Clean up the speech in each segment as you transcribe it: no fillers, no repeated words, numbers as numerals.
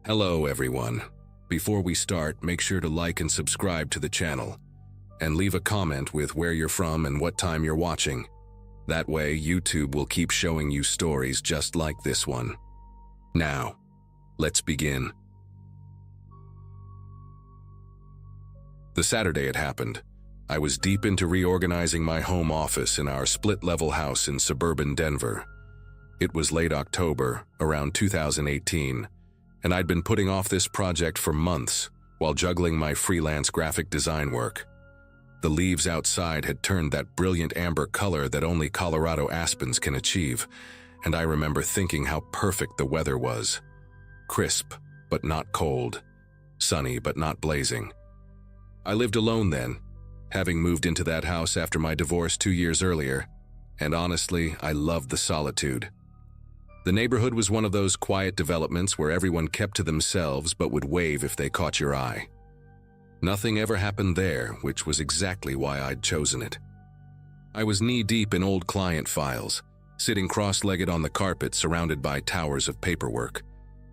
Hello everyone. Before we start, make sure to like and subscribe to the channel, and leave a comment with where you're from and what time you're watching. That way, YouTube will keep showing you stories just like this one. Now, let's begin. The Saturday it happened. I was deep into reorganizing my home office in our split-level house in suburban Denver. It was late October, around 2018, and I'd been putting off this project for months while juggling my freelance graphic design work. The leaves outside had turned that brilliant amber color that only Colorado aspens can achieve, and I remember thinking how perfect the weather was. Crisp, but not cold. Sunny, but not blazing. I lived alone then, having moved into that house after my divorce 2 years earlier, and honestly, I loved the solitude. The neighborhood was one of those quiet developments where everyone kept to themselves but would wave if they caught your eye. Nothing ever happened there, which was exactly why I'd chosen it. I was knee-deep in old client files, sitting cross-legged on the carpet surrounded by towers of paperwork,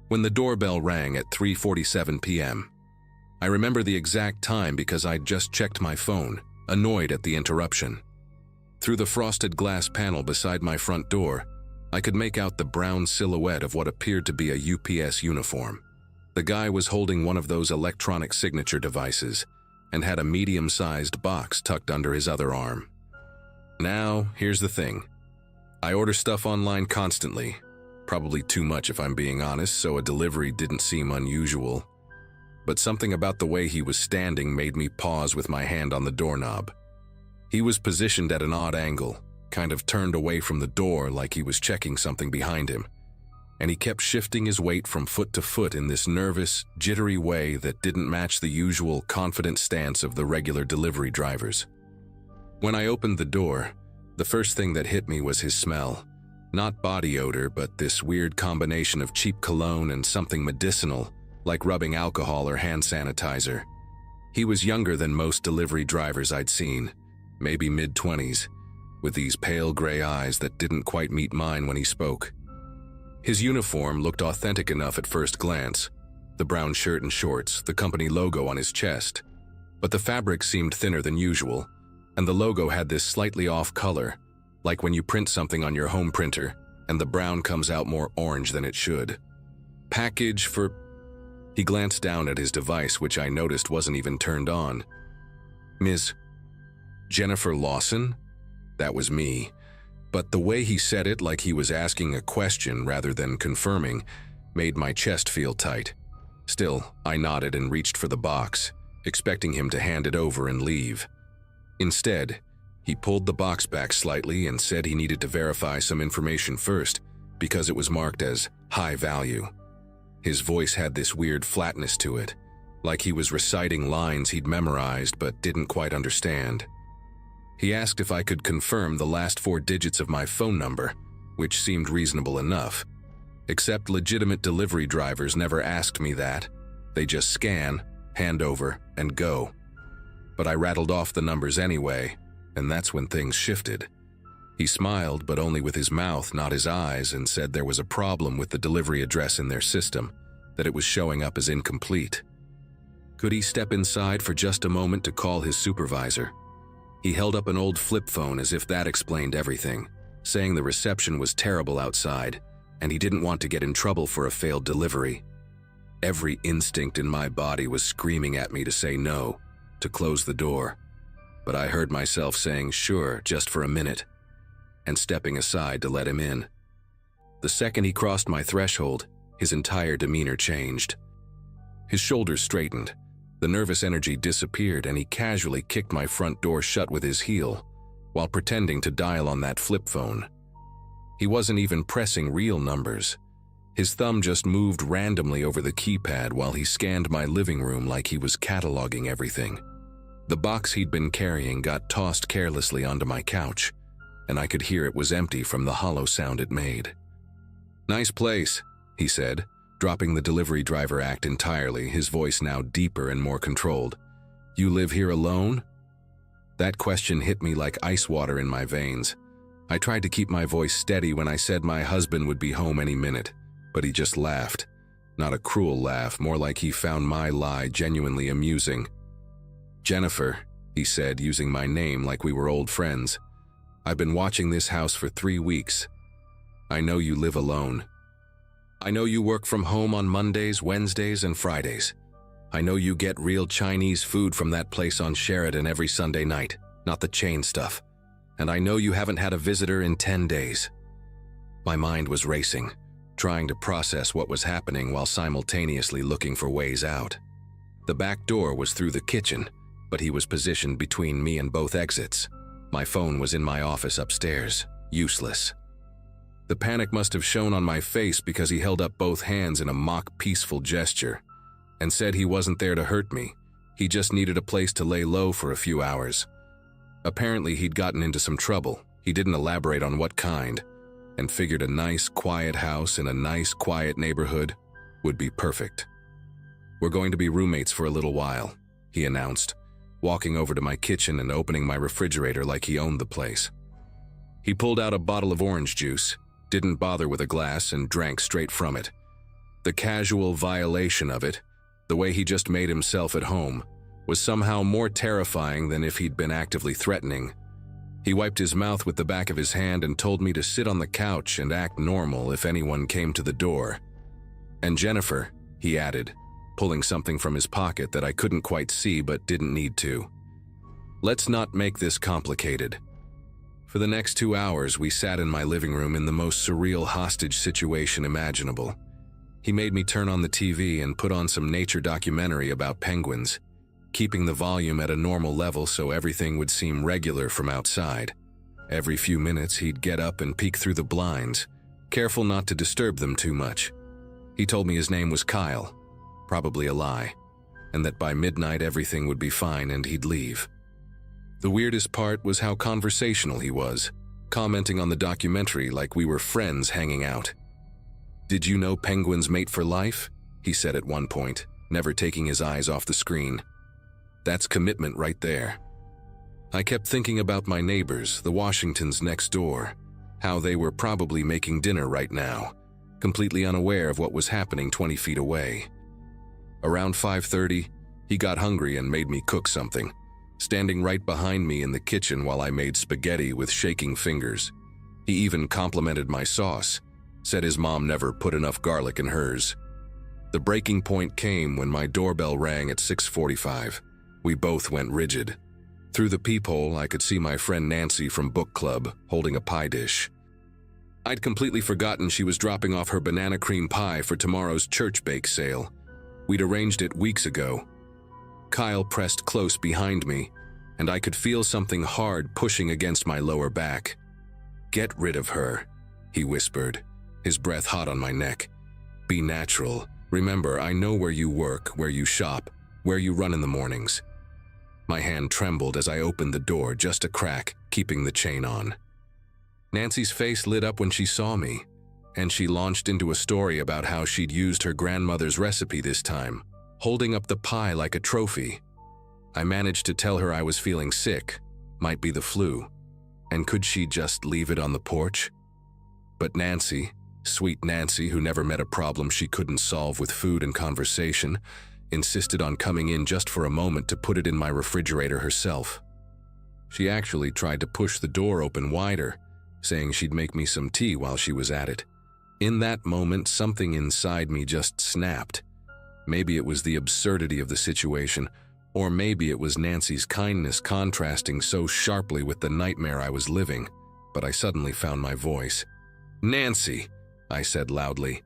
when the doorbell rang at 3:47 p.m. I remember the exact time because I'd just checked my phone, annoyed at the interruption. Through the frosted glass panel beside my front door, I could make out the brown silhouette of what appeared to be a UPS uniform. The guy was holding one of those electronic signature devices and had a medium-sized box tucked under his other arm. Now, here's the thing. I order stuff online constantly, probably too much if I'm being honest, so a delivery didn't seem unusual. But something about the way he was standing made me pause with my hand on the doorknob. He was positioned at an odd angle, kind of turned away from the door like he was checking something behind him, and he kept shifting his weight from foot to foot in this nervous, jittery way that didn't match the usual confident stance of the regular delivery drivers. When I opened the door, the first thing that hit me was his smell. Not body odor, but this weird combination of cheap cologne and something medicinal, like rubbing alcohol or hand sanitizer. He was younger than most delivery drivers I'd seen, maybe mid-20s, with these pale gray eyes that didn't quite meet mine when he spoke. His uniform looked authentic enough at first glance, the brown shirt and shorts, the company logo on his chest. But the fabric seemed thinner than usual, and the logo had this slightly off color, like when you print something on your home printer, and the brown comes out more orange than it should. Package for... He glanced down at his device, which I noticed wasn't even turned on. Ms. Jennifer Lawson? That was me, but the way he said it like he was asking a question rather than confirming made my chest feel tight. Still, I nodded and reached for the box, expecting him to hand it over and leave. Instead, he pulled the box back slightly and said he needed to verify some information first because it was marked as high value. His voice had this weird flatness to it, like he was reciting lines he'd memorized but didn't quite understand. He asked if I could confirm the last 4 digits of my phone number, which seemed reasonable enough. Except legitimate delivery drivers never asked me that. They just scan, hand over, and go. But I rattled off the numbers anyway, and that's when things shifted. He smiled, but only with his mouth, not his eyes, and said there was a problem with the delivery address in their system, that it was showing up as incomplete. Could he step inside for just a moment to call his supervisor? He held up an old flip phone as if that explained everything, saying the reception was terrible outside, and he didn't want to get in trouble for a failed delivery. Every instinct in my body was screaming at me to say no, to close the door. But I heard myself saying sure just for a minute, and stepping aside to let him in. The second he crossed my threshold, his entire demeanor changed. His shoulders straightened. The nervous energy disappeared, and he casually kicked my front door shut with his heel, while pretending to dial on that flip phone. He wasn't even pressing real numbers. His thumb just moved randomly over the keypad while he scanned my living room like he was cataloging everything. The box he'd been carrying got tossed carelessly onto my couch, and I could hear it was empty from the hollow sound it made. "Nice place," he said, dropping the delivery driver act entirely, his voice now deeper and more controlled. "You live here alone?" That question hit me like ice water in my veins. I tried to keep my voice steady when I said my husband would be home any minute, but he just laughed. Not a cruel laugh, more like he found my lie genuinely amusing. "Jennifer," he said, using my name like we were old friends. "I've been watching this house for 3 weeks. I know you live alone. I know you work from home on Mondays, Wednesdays, and Fridays. I know you get real Chinese food from that place on Sheridan every Sunday night, not the chain stuff. And I know you haven't had a visitor in 10 days. My mind was racing, trying to process what was happening while simultaneously looking for ways out. The back door was through the kitchen, but he was positioned between me and both exits. My phone was in my office upstairs, useless. The panic must have shown on my face because he held up both hands in a mock peaceful gesture and said he wasn't there to hurt me. He just needed a place to lay low for a few hours. Apparently he'd gotten into some trouble. He didn't elaborate on what kind, and figured a nice, quiet house in a nice, quiet neighborhood would be perfect. "We're going to be roommates for a little while," he announced, walking over to my kitchen and opening my refrigerator like he owned the place. He pulled out a bottle of orange juice, didn't bother with a glass, and drank straight from it. The casual violation of it, the way he just made himself at home, was somehow more terrifying than if he'd been actively threatening. He wiped his mouth with the back of his hand and told me to sit on the couch and act normal if anyone came to the door. "And Jennifer," he added, pulling something from his pocket that I couldn't quite see but didn't need to. "Let's not make this complicated." For the next 2 hours, we sat in my living room in the most surreal hostage situation imaginable. He made me turn on the TV and put on some nature documentary about penguins, keeping the volume at a normal level so everything would seem regular from outside. Every few minutes, he'd get up and peek through the blinds, careful not to disturb them too much. He told me his name was Kyle, probably a lie, and that by midnight everything would be fine and he'd leave. The weirdest part was how conversational he was, commenting on the documentary like we were friends hanging out. "Did you know penguins mate for life?" he said at one point, never taking his eyes off the screen. "That's commitment right there." I kept thinking about my neighbors, the Washingtons next door, how they were probably making dinner right now, completely unaware of what was happening 20 feet away. Around 5:30, he got hungry and made me cook something, standing right behind me in the kitchen while I made spaghetti with shaking fingers. He even complimented my sauce, said his mom never put enough garlic in hers. The breaking point came when my doorbell rang at 6:45. We both went rigid. Through the peephole, I could see my friend Nancy from book club holding a pie dish. I'd completely forgotten she was dropping off her banana cream pie for tomorrow's church bake sale. We'd arranged it weeks ago. Kyle pressed close behind me, and I could feel something hard pushing against my lower back. "Get rid of her," he whispered, his breath hot on my neck. "Be natural. Remember, I know where you work, where you shop, where you run in the mornings." My hand trembled as I opened the door just a crack, keeping the chain on. Nancy's face lit up when she saw me, and she launched into a story about how she'd used her grandmother's recipe this time, holding up the pie like a trophy. I managed to tell her I was feeling sick, might be the flu, and could she just leave it on the porch? But Nancy, sweet Nancy who never met a problem she couldn't solve with food and conversation, insisted on coming in just for a moment to put it in my refrigerator herself. She actually tried to push the door open wider, saying she'd make me some tea while she was at it. In that moment, something inside me just snapped. Maybe it was the absurdity of the situation, or maybe it was Nancy's kindness contrasting so sharply with the nightmare I was living, but I suddenly found my voice. "Nancy," I said loudly,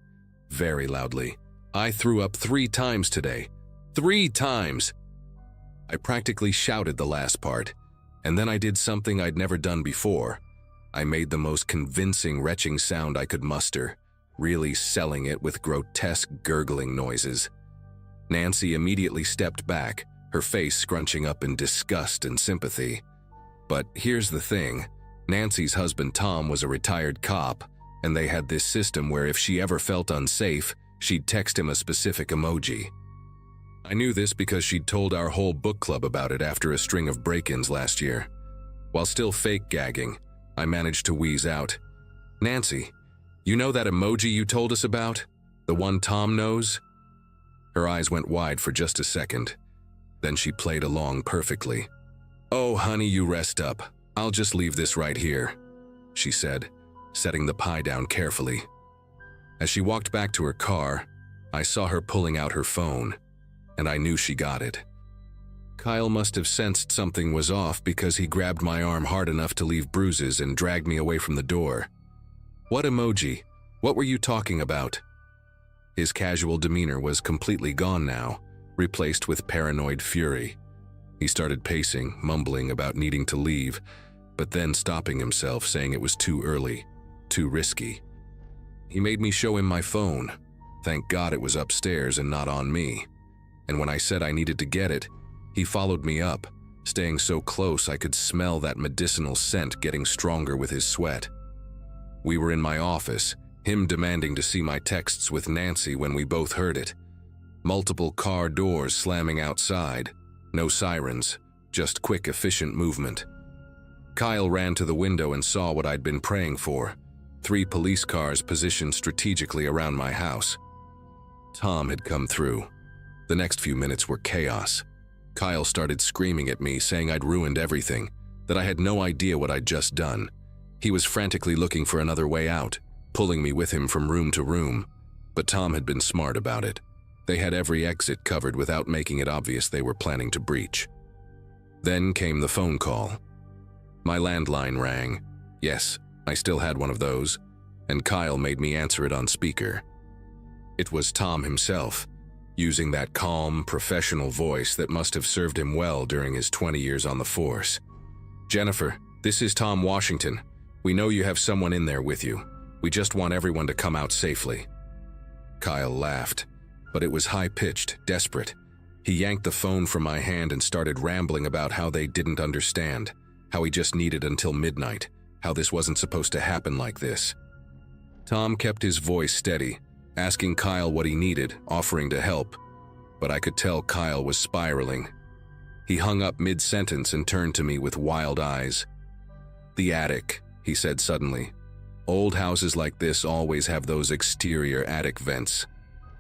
very loudly. "I threw up 3 times today. 3 times!" I practically shouted the last part, and then I did something I'd never done before. I made the most convincing retching sound I could muster, really selling it with grotesque gurgling noises. Nancy immediately stepped back, her face scrunching up in disgust and sympathy. But here's the thing, Nancy's husband Tom was a retired cop, and they had this system where if she ever felt unsafe, she'd text him a specific emoji. I knew this because she'd told our whole book club about it after a string of break-ins last year. While still fake gagging, I managed to wheeze out, "Nancy, you know that emoji you told us about? The one Tom knows?" Her eyes went wide for just a second. Then she played along perfectly. "Oh, honey, you rest up. I'll just leave this right here," she said, setting the pie down carefully. As she walked back to her car, I saw her pulling out her phone, and I knew she got it. Kyle must have sensed something was off because he grabbed my arm hard enough to leave bruises and dragged me away from the door. "What emoji? What were you talking about?" His casual demeanor was completely gone now, replaced with paranoid fury. He started pacing, mumbling about needing to leave, but then stopping himself, saying it was too early, too risky. He made me show him my phone. Thank God it was upstairs and not on me. And when I said I needed to get it, he followed me up, staying so close I could smell that medicinal scent getting stronger with his sweat. We were in my office, him demanding to see my texts with Nancy when we both heard it. Multiple car doors slamming outside. No sirens, just quick, efficient movement. Kyle ran to the window and saw what I'd been praying for. 3 police cars positioned strategically around my house. Tom had come through. The next few minutes were chaos. Kyle started screaming at me, saying I'd ruined everything, that I had no idea what I'd just done. He was frantically looking for another way out, pulling me with him from room to room. But Tom had been smart about it. They had every exit covered without making it obvious they were planning to breach. Then came the phone call. My landline rang. Yes, I still had one of those, and Kyle made me answer it on speaker. It was Tom himself, using that calm, professional voice that must have served him well during his 20 years on the force. "Jennifer, this is Tom Washington. We know you have someone in there with you. We just want everyone to come out safely." Kyle laughed, but it was high-pitched, desperate. He yanked the phone from my hand and started rambling about how they didn't understand, how he just needed until midnight, how this wasn't supposed to happen like this. Tom kept his voice steady, asking Kyle what he needed, offering to help, but I could tell Kyle was spiraling. He hung up mid-sentence and turned to me with wild eyes. "The attic," he said suddenly. "Old houses like this always have those exterior attic vents.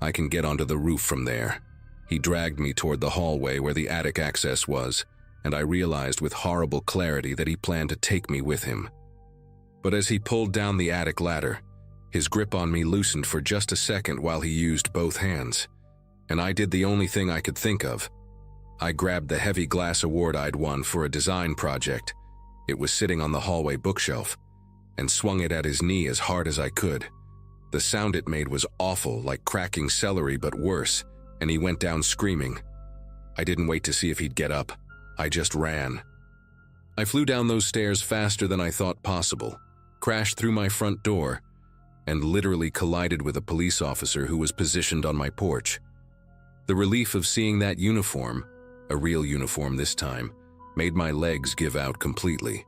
I can get onto the roof from there." He dragged me toward the hallway where the attic access was, and I realized with horrible clarity that he planned to take me with him. But as he pulled down the attic ladder, his grip on me loosened for just a second while he used both hands, and I did the only thing I could think of. I grabbed the heavy glass award I'd won for a design project. It was sitting on the hallway bookshelf, and swung it at his knee as hard as I could. The sound it made was awful, like cracking celery, but worse, and he went down screaming. I didn't wait to see if he'd get up. I just ran. I flew down those stairs faster than I thought possible, crashed through my front door, and literally collided with a police officer who was positioned on my porch. The relief of seeing that uniform, a real uniform this time, made my legs give out completely.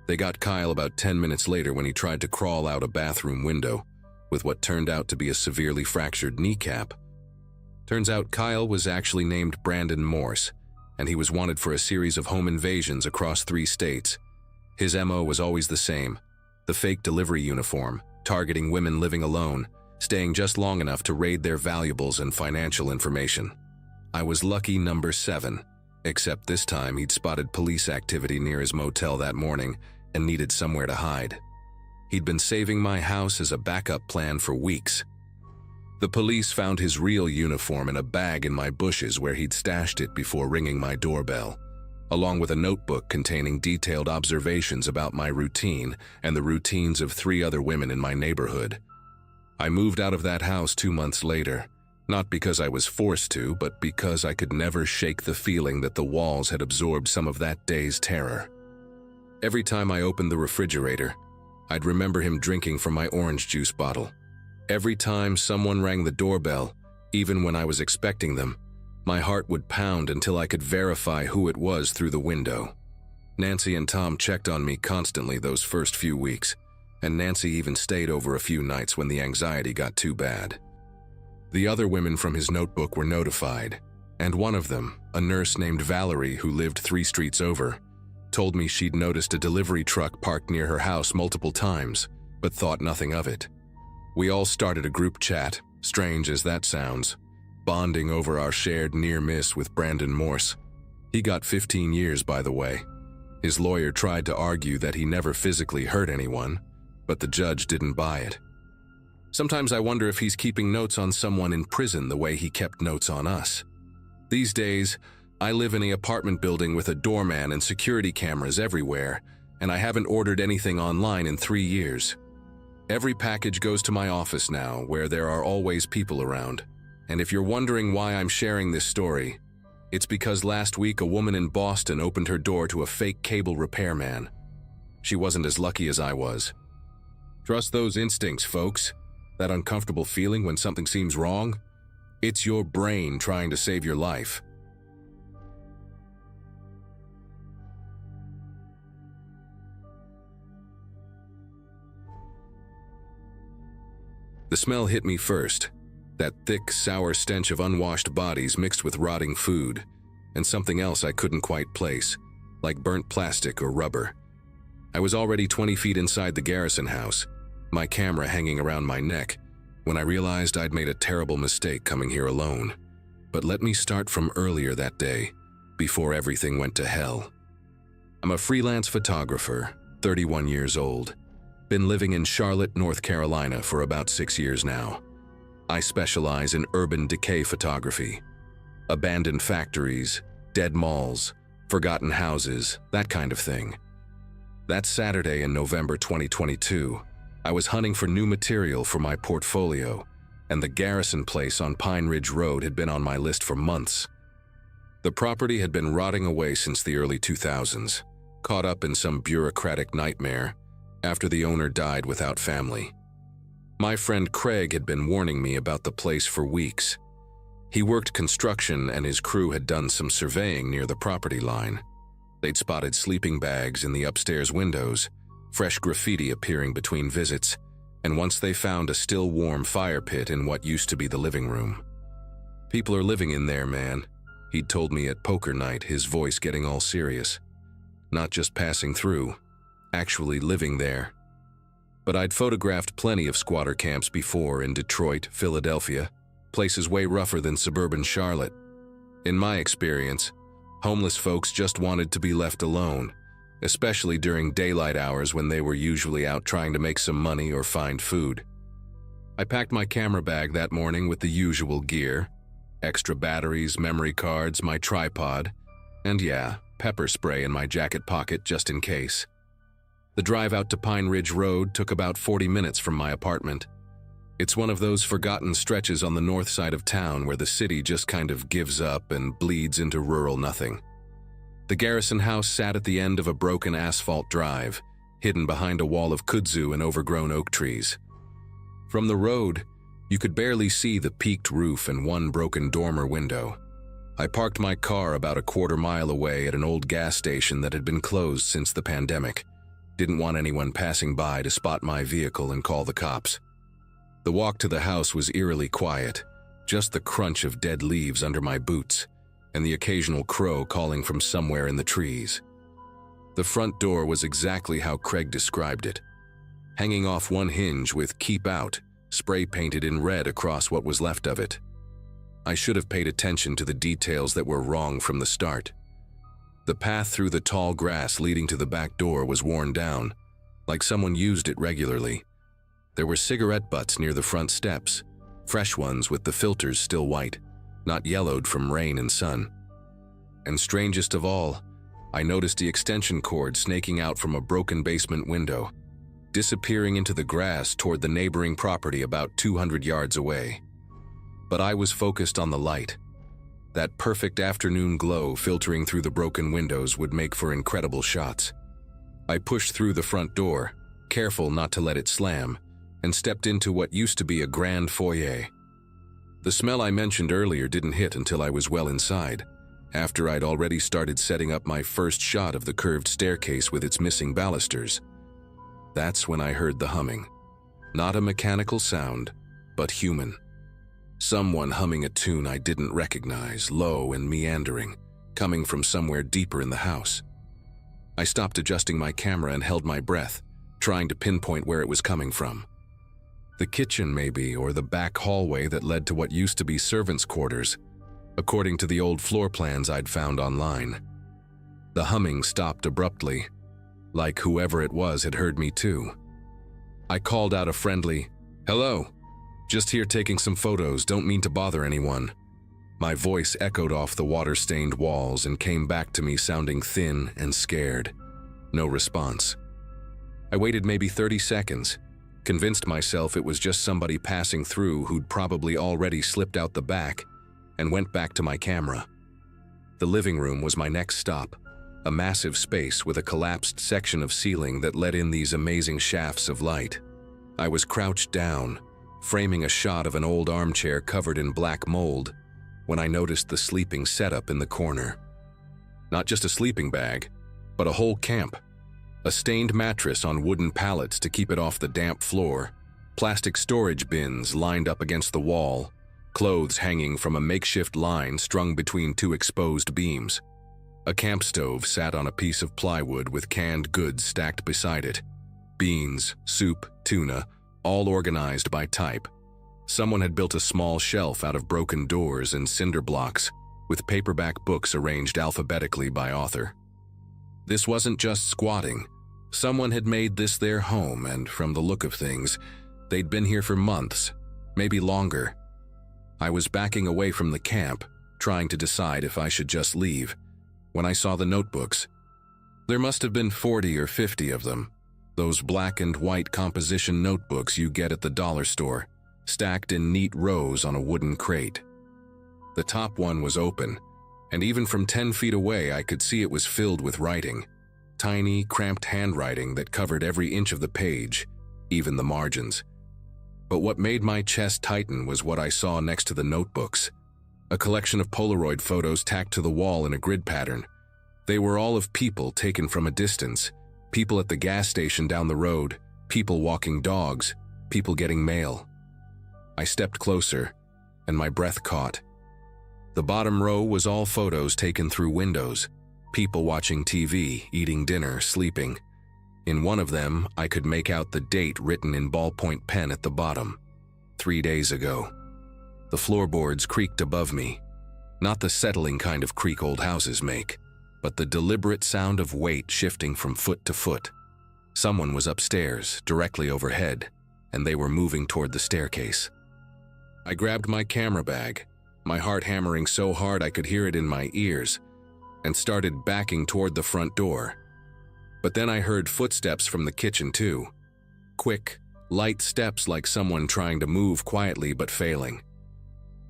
They got Kyle about 10 minutes later when he tried to crawl out a bathroom window, with what turned out to be a severely fractured kneecap. Turns out Kyle was actually named Brandon Morse, and he was wanted for a series of home invasions across 3 states. His MO was always the same, the fake delivery uniform, targeting women living alone, staying just long enough to raid their valuables and financial information. I was lucky number 7, except this time he'd spotted police activity near his motel that morning and needed somewhere to hide. He'd been saving my house as a backup plan for weeks. The police found his real uniform in a bag in my bushes where he'd stashed it before ringing my doorbell, along with a notebook containing detailed observations about my routine and the routines of 3 other women in my neighborhood. I moved out of that house 2 months later, not because I was forced to, but because I could never shake the feeling that the walls had absorbed some of that day's terror. Every time I opened the refrigerator, I'd remember him drinking from my orange juice bottle. Every time someone rang the doorbell, even when I was expecting them, my heart would pound until I could verify who it was through the window. Nancy and Tom checked on me constantly those first few weeks, and Nancy even stayed over a few nights when the anxiety got too bad. The other women from his notebook were notified, and one of them, a nurse named Valerie who lived 3 streets over, told me she'd noticed a delivery truck parked near her house multiple times, but thought nothing of it. We all started a group chat, strange as that sounds. bonding over our shared near-miss with Brandon Morse. He got 15 years, by the way. His lawyer tried to argue that he never physically hurt anyone, but the judge didn't buy it. Sometimes I wonder if he's keeping notes on someone in prison the way he kept notes on us. These days, I live in an apartment building with a doorman and security cameras everywhere, and I haven't ordered anything online in 3 years. Every package goes to my office now, where there are always people around. And if you're wondering why I'm sharing this story, it's because last week a woman in Boston opened her door to a fake cable repairman. She wasn't as lucky as I was. Trust those instincts, folks. That uncomfortable feeling when something seems wrong? It's your brain trying to save your life. The smell hit me first. That thick, sour stench of unwashed bodies mixed with rotting food, and something else I couldn't quite place, like burnt plastic or rubber. I was already 20 feet inside the Garrison house, my camera hanging around my neck, when I realized I'd made a terrible mistake coming here alone. But let me start from earlier that day, before everything went to hell. I'm a freelance photographer, 31 years old. Been living in Charlotte, North Carolina for about 6 years now. I specialize in urban decay photography. Abandoned factories, dead malls, forgotten houses, that kind of thing. That Saturday in November 2022, I was hunting for new material for my portfolio, and the Garrison place on Pine Ridge Road had been on my list for months. The property had been rotting away since the early 2000s, caught up in some bureaucratic nightmare after the owner died without family. My friend Craig had been warning me about the place for weeks. He worked construction and his crew had done some surveying near the property line. They'd spotted sleeping bags in the upstairs windows, fresh graffiti appearing between visits, and once they found a still warm fire pit in what used to be the living room. "People are living in there, man," he'd told me at poker night, his voice getting all serious. "Not just passing through, actually living there." But I'd photographed plenty of squatter camps before in Detroit, Philadelphia, places way rougher than suburban Charlotte. In my experience, homeless folks just wanted to be left alone, especially during daylight hours when they were usually out trying to make some money or find food. I packed my camera bag that morning with the usual gear, extra batteries, memory cards, my tripod, and yeah, pepper spray in my jacket pocket just in case. The drive out to Pine Ridge Road took about 40 minutes from my apartment. It's one of those forgotten stretches on the north side of town where the city just kind of gives up and bleeds into rural nothing. The Garrison house sat at the end of a broken asphalt drive, hidden behind a wall of kudzu and overgrown oak trees. From the road, you could barely see the peaked roof and one broken dormer window. I parked my car about a quarter-mile away at an old gas station that had been closed since the pandemic. Didn't want anyone passing by to spot my vehicle and call the cops. The walk to the house was eerily quiet, just the crunch of dead leaves under my boots, and the occasional crow calling from somewhere in the trees. The front door was exactly how Craig described it, hanging off one hinge with "Keep Out" spray painted in red across what was left of it. I should have paid attention to the details that were wrong from the start. The path through the tall grass leading to the back door was worn down, like someone used it regularly. There were cigarette butts near the front steps, fresh ones with the filters still white, not yellowed from rain and sun. And strangest of all, I noticed the extension cord snaking out from a broken basement window, disappearing into the grass toward the neighboring property about 200 yards away. But I was focused on the light. That perfect afternoon glow filtering through the broken windows would make for incredible shots. I pushed through the front door, careful not to let it slam, and stepped into what used to be a grand foyer. The smell I mentioned earlier didn't hit until I was well inside, after I'd already started setting up my first shot of the curved staircase with its missing balusters. That's when I heard the humming. Not a mechanical sound, but human. Someone humming a tune I didn't recognize, low and meandering, coming from somewhere deeper in the house. I stopped adjusting my camera and held my breath, trying to pinpoint where it was coming from. The kitchen, maybe, or the back hallway that led to what used to be servants' quarters, according to the old floor plans I'd found online. The humming stopped abruptly, like whoever it was had heard me too. I called out a friendly, "Hello, just here taking some photos, don't mean to bother anyone." My voice echoed off the water-stained walls and came back to me sounding thin and scared. No response. I waited maybe 30 seconds, convinced myself it was just somebody passing through who'd probably already slipped out the back, and went back to my camera. The living room was my next stop, a massive space with a collapsed section of ceiling that let in these amazing shafts of light. I was crouched down, framing a shot of an old armchair covered in black mold, when I noticed the sleeping setup in the corner. Not just a sleeping bag, but a whole camp. A stained mattress on wooden pallets to keep it off the damp floor, plastic storage bins lined up against the wall, clothes hanging from a makeshift line strung between two exposed beams. A camp stove sat on a piece of plywood with canned goods stacked beside it. Beans, soup, tuna, all organized by type. Someone had built a small shelf out of broken doors and cinder blocks, with paperback books arranged alphabetically by author. This wasn't just squatting. Someone had made this their home, and from the look of things, they'd been here for months, maybe longer. I was backing away from the camp, trying to decide if I should just leave, when I saw the notebooks. There must have been 40 or 50 of them, those black and white composition notebooks you get at the dollar store, stacked in neat rows on a wooden crate. The top one was open, and even from 10 feet away I could see it was filled with writing. Tiny, cramped handwriting that covered every inch of the page, even the margins. But what made my chest tighten was what I saw next to the notebooks. A collection of Polaroid photos tacked to the wall in a grid pattern. They were all of people taken from a distance, people at the gas station down the road, people walking dogs, people getting mail. I stepped closer, and my breath caught. The bottom row was all photos taken through windows, people watching TV, eating dinner, sleeping. In one of them, I could make out the date written in ballpoint pen at the bottom. 3 days ago. The floorboards creaked above me. Not the settling kind of creak old houses make, but the deliberate sound of weight shifting from foot to foot. Someone was upstairs, directly overhead, and they were moving toward the staircase. I grabbed my camera bag, my heart hammering so hard I could hear it in my ears, and started backing toward the front door. But then I heard footsteps from the kitchen too. Quick, light steps like someone trying to move quietly but failing.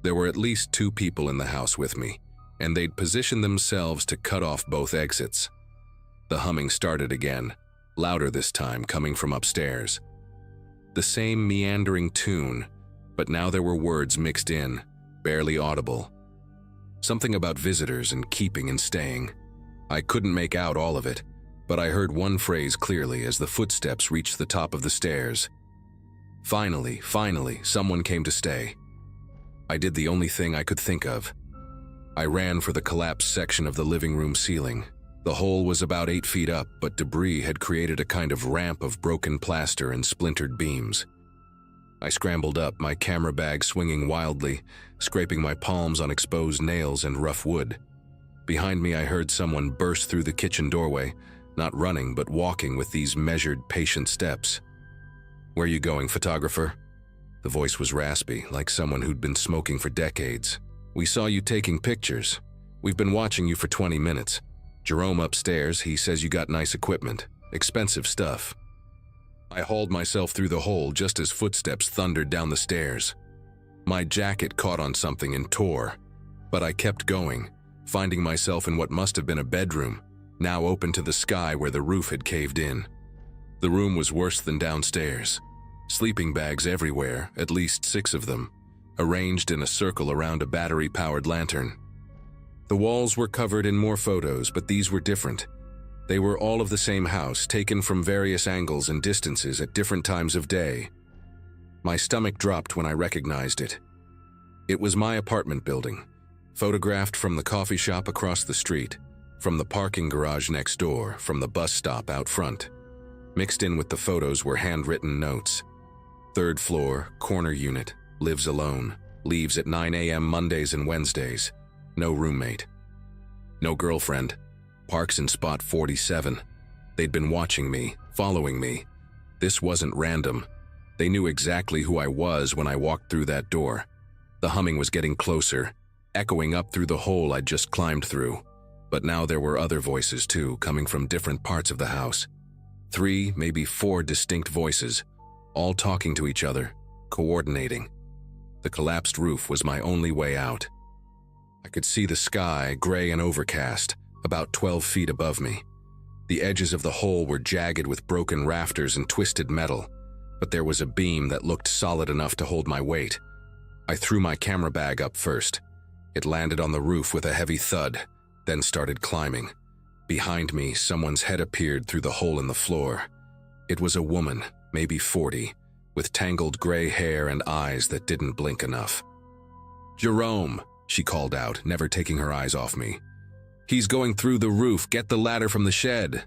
There were at least 2 people in the house with me, and they'd positioned themselves to cut off both exits. The humming started again, louder this time, coming from upstairs. The same meandering tune, but now there were words mixed in, barely audible. Something about visitors and keeping and staying. I couldn't make out all of it, but I heard one phrase clearly as the footsteps reached the top of the stairs. Finally, someone came to stay. I did the only thing I could think of. I ran for the collapsed section of the living room ceiling. The hole was about 8 feet up, but debris had created a kind of ramp of broken plaster and splintered beams. I scrambled up, my camera bag swinging wildly, scraping my palms on exposed nails and rough wood. Behind me, I heard someone burst through the kitchen doorway, not running but walking with these measured, patient steps. "Where you going, photographer?" The voice was raspy, like someone who'd been smoking for decades. "We saw you taking pictures. We've been watching you for 20 minutes. Jerome upstairs, he says you got nice equipment, expensive stuff." I hauled myself through the hole just as footsteps thundered down the stairs. My jacket caught on something and tore, but I kept going, finding myself in what must have been a bedroom, now open to the sky where the roof had caved in. The room was worse than downstairs. Sleeping bags everywhere, at least 6 of them, arranged in a circle around a battery-powered lantern. The walls were covered in more photos, but these were different. They were all of the same house, taken from various angles and distances at different times of day. My stomach dropped when I recognized it. It was my apartment building, photographed from the coffee shop across the street, from the parking garage next door, from the bus stop out front. Mixed in with the photos were handwritten notes. Third floor, corner unit, lives alone, leaves at 9 a.m. Mondays and Wednesdays. No roommate. No girlfriend. Parks in spot 47. They'd been watching me, following me. This wasn't random. They knew exactly who I was when I walked through that door. The humming was getting closer, echoing up through the hole I'd just climbed through. But now there were other voices too, coming from different parts of the house. 3, maybe 4 distinct voices, all talking to each other, coordinating. The collapsed roof was my only way out. I could see the sky, gray and overcast, about 12 feet above me. The edges of the hole were jagged with broken rafters and twisted metal, but there was a beam that looked solid enough to hold my weight. I threw my camera bag up first. It landed on the roof with a heavy thud, then started climbing. Behind me, someone's head appeared through the hole in the floor. It was a woman, maybe 40, with tangled gray hair and eyes that didn't blink enough. "Jerome," she called out, never taking her eyes off me. "He's going through the roof. Get the ladder from the shed."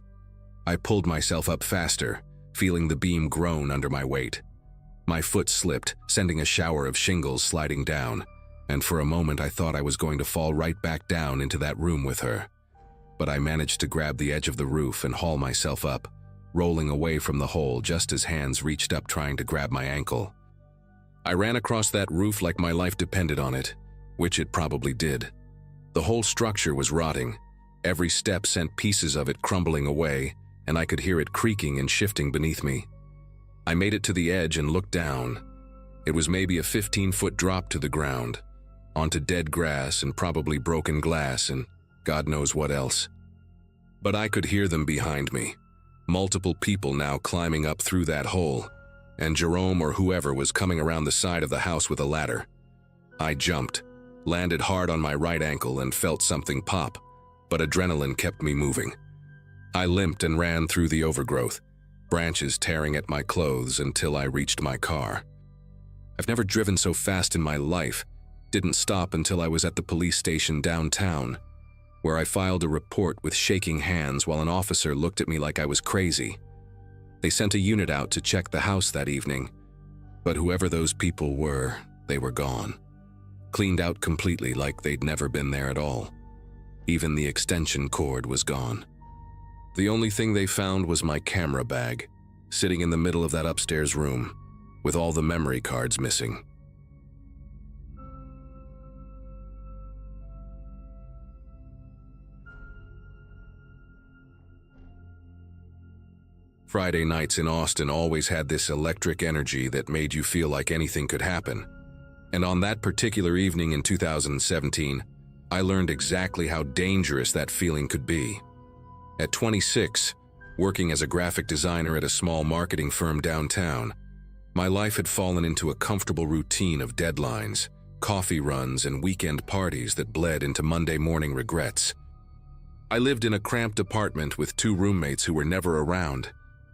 I pulled myself up faster, feeling the beam groan under my weight. My foot slipped, sending a shower of shingles sliding down, and for a moment I thought I was going to fall right back down into that room with her. But I managed to grab the edge of the roof and haul myself up, rolling away from the hole just as hands reached up trying to grab my ankle. I ran across that roof like my life depended on it, which it probably did. The whole structure was rotting. Every step sent pieces of it crumbling away, and I could hear it creaking and shifting beneath me. I made it to the edge and looked down. It was maybe a 15-foot drop to the ground, onto dead grass and probably broken glass and God knows what else. But I could hear them behind me. Multiple people now climbing up through that hole, and Jerome or whoever was coming around the side of the house with a ladder. I jumped, landed hard on my right ankle and felt something pop, but adrenaline kept me moving. I limped and ran through the overgrowth, branches tearing at my clothes until I reached my car. I've never driven so fast in my life. Didn't stop until I was at the police station downtown, where I filed a report with shaking hands while an officer looked at me like I was crazy. They sent a unit out to check the house that evening, but whoever those people were, they were gone. Cleaned out completely like they'd never been there at all. Even the extension cord was gone. The only thing they found was my camera bag, sitting in the middle of that upstairs room, with all the memory cards missing. Friday nights in Austin always had this electric energy that made you feel like anything could happen. And on that particular evening in 2017, I learned exactly how dangerous that feeling could be. At 26, working as a graphic designer at a small marketing firm downtown, my life had fallen into a comfortable routine of deadlines, coffee runs, and weekend parties that bled into Monday morning regrets. I lived in a cramped apartment with 2 roommates who were never around,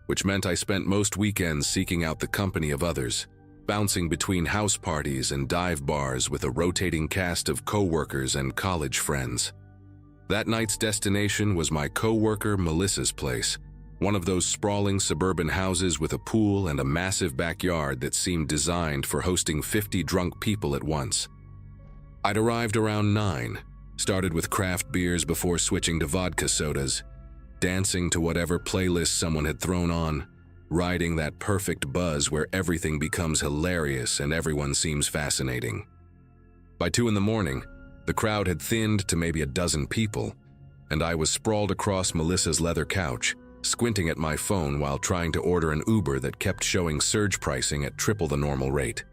which meant I spent most weekends seeking out the company of others, bouncing between house parties and dive bars with a rotating cast of co-workers and college friends. That night's destination was my co-worker Melissa's place, one of those sprawling suburban houses with a pool and a massive backyard that seemed designed for hosting 50 drunk people at once. I'd arrived around 9, started with craft beers before switching to vodka sodas, dancing to whatever playlist someone had thrown on, riding that perfect buzz where everything becomes hilarious and everyone seems fascinating. By 2 in the morning, the crowd had thinned to maybe a dozen people, and I was sprawled across Melissa's leather couch, squinting at my phone while trying to order an Uber that kept showing surge pricing at triple the normal rate.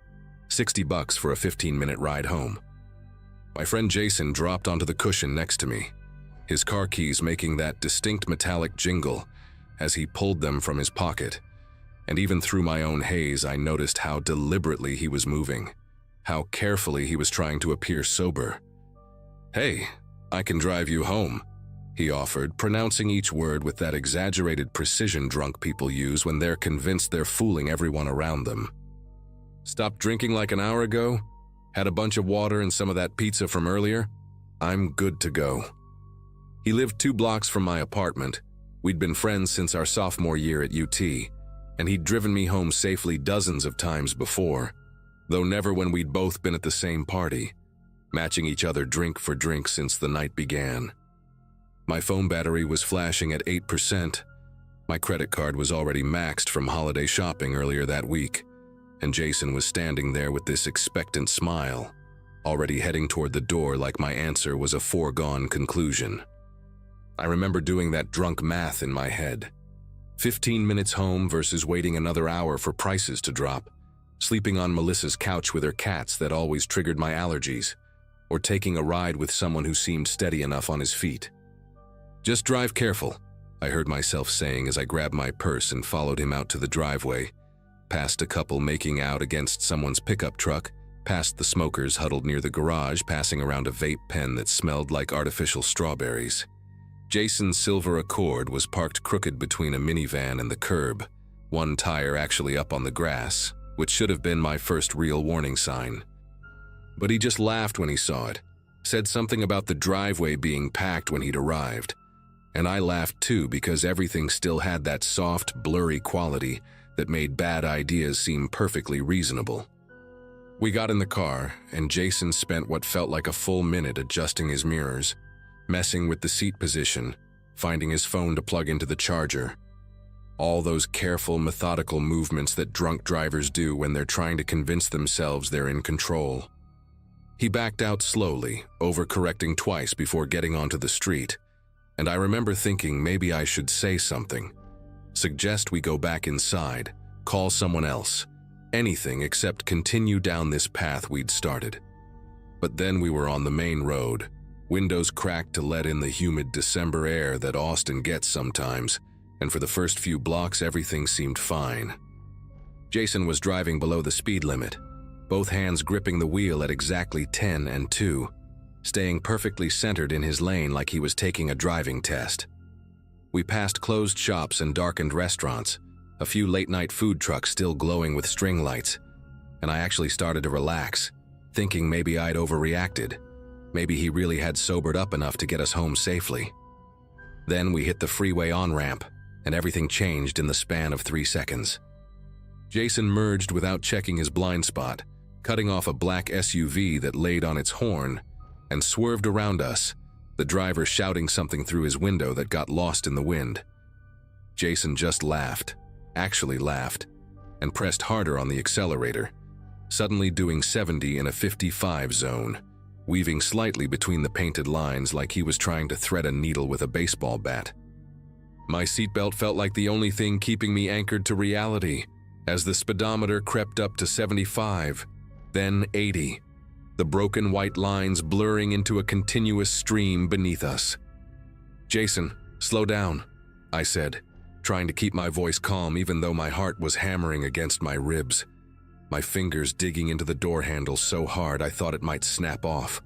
$60 for a 15-minute ride home. My friend Jason dropped onto the cushion next to me, his car keys making that distinct metallic jingle as he pulled them from his pocket. And even through my own haze, I noticed how deliberately he was moving, how carefully he was trying to appear sober. "Hey, I can drive you home," he offered, pronouncing each word with that exaggerated precision drunk people use when they're convinced they're fooling everyone around them. "Stopped drinking like an hour ago? Had a bunch of water and some of that pizza from earlier? I'm good to go." He lived 2 blocks from my apartment. We'd been friends since our sophomore year at UT, and he'd driven me home safely dozens of times before, though never when we'd both been at the same party, matching each other drink for drink since the night began. My phone battery was flashing at 8%. My credit card was already maxed from holiday shopping earlier that week, and Jason was standing there with this expectant smile, already heading toward the door like my answer was a foregone conclusion. I remember doing that drunk math in my head. 15 minutes home versus waiting another hour for prices to drop, sleeping on Melissa's couch with her cats that always triggered my allergies, or taking a ride with someone who seemed steady enough on his feet. "Just drive careful," I heard myself saying as I grabbed my purse and followed him out to the driveway, past a couple making out against someone's pickup truck, past the smokers huddled near the garage passing around a vape pen that smelled like artificial strawberries. Jason's silver Accord was parked crooked between a minivan and the curb, one tire actually up on the grass, which should have been my first real warning sign. But he just laughed when he saw it, said something about the driveway being packed when he'd arrived, and I laughed too because everything still had that soft, blurry quality that made bad ideas seem perfectly reasonable. We got in the car, and Jason spent what felt like a full minute adjusting his mirrors, messing with the seat position, finding his phone to plug into the charger. All those careful, methodical movements that drunk drivers do when they're trying to convince themselves they're in control. He backed out slowly, overcorrecting twice before getting onto the street, and I remember thinking maybe I should say something. Suggest we go back inside, call someone else, anything except continue down this path we'd started. But then we were on the main road, windows cracked to let in the humid December air that Austin gets sometimes, and for the first few blocks everything seemed fine. Jason was driving below the speed limit, both hands gripping the wheel at exactly 10 and 2, staying perfectly centered in his lane like he was taking a driving test. We passed closed shops and darkened restaurants, a few late-night food trucks still glowing with string lights, and I actually started to relax, thinking maybe I'd overreacted. Maybe he really had sobered up enough to get us home safely. Then we hit the freeway on-ramp, and everything changed in the span of 3 seconds. Jason merged without checking his blind spot, cutting off a black SUV that laid on its horn, and swerved around us, the driver shouting something through his window that got lost in the wind. Jason just laughed, actually laughed, and pressed harder on the accelerator, suddenly doing 70 in a 55 zone, weaving slightly between the painted lines like he was trying to thread a needle with a baseball bat. My seatbelt felt like the only thing keeping me anchored to reality, as the speedometer crept up to 75, then 80, the broken white lines blurring into a continuous stream beneath us. "Jason, slow down," I said, trying to keep my voice calm even though my heart was hammering against my ribs, my fingers digging into the door handle so hard I thought it might snap off.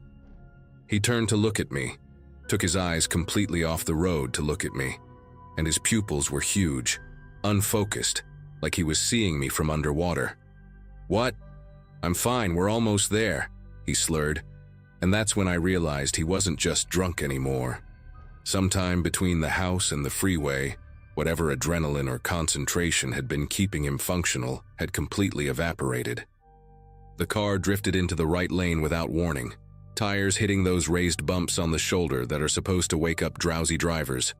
He turned to look at me, took his eyes completely off the road to look at me, and his pupils were huge, unfocused, like he was seeing me from underwater. "What? I'm fine, we're almost there," he slurred, and that's when I realized he wasn't just drunk anymore. Sometime between the house and the freeway, whatever adrenaline or concentration had been keeping him functional had completely evaporated. The car drifted into the right lane without warning, tires hitting those raised bumps on the shoulder that are supposed to wake up drowsy drivers,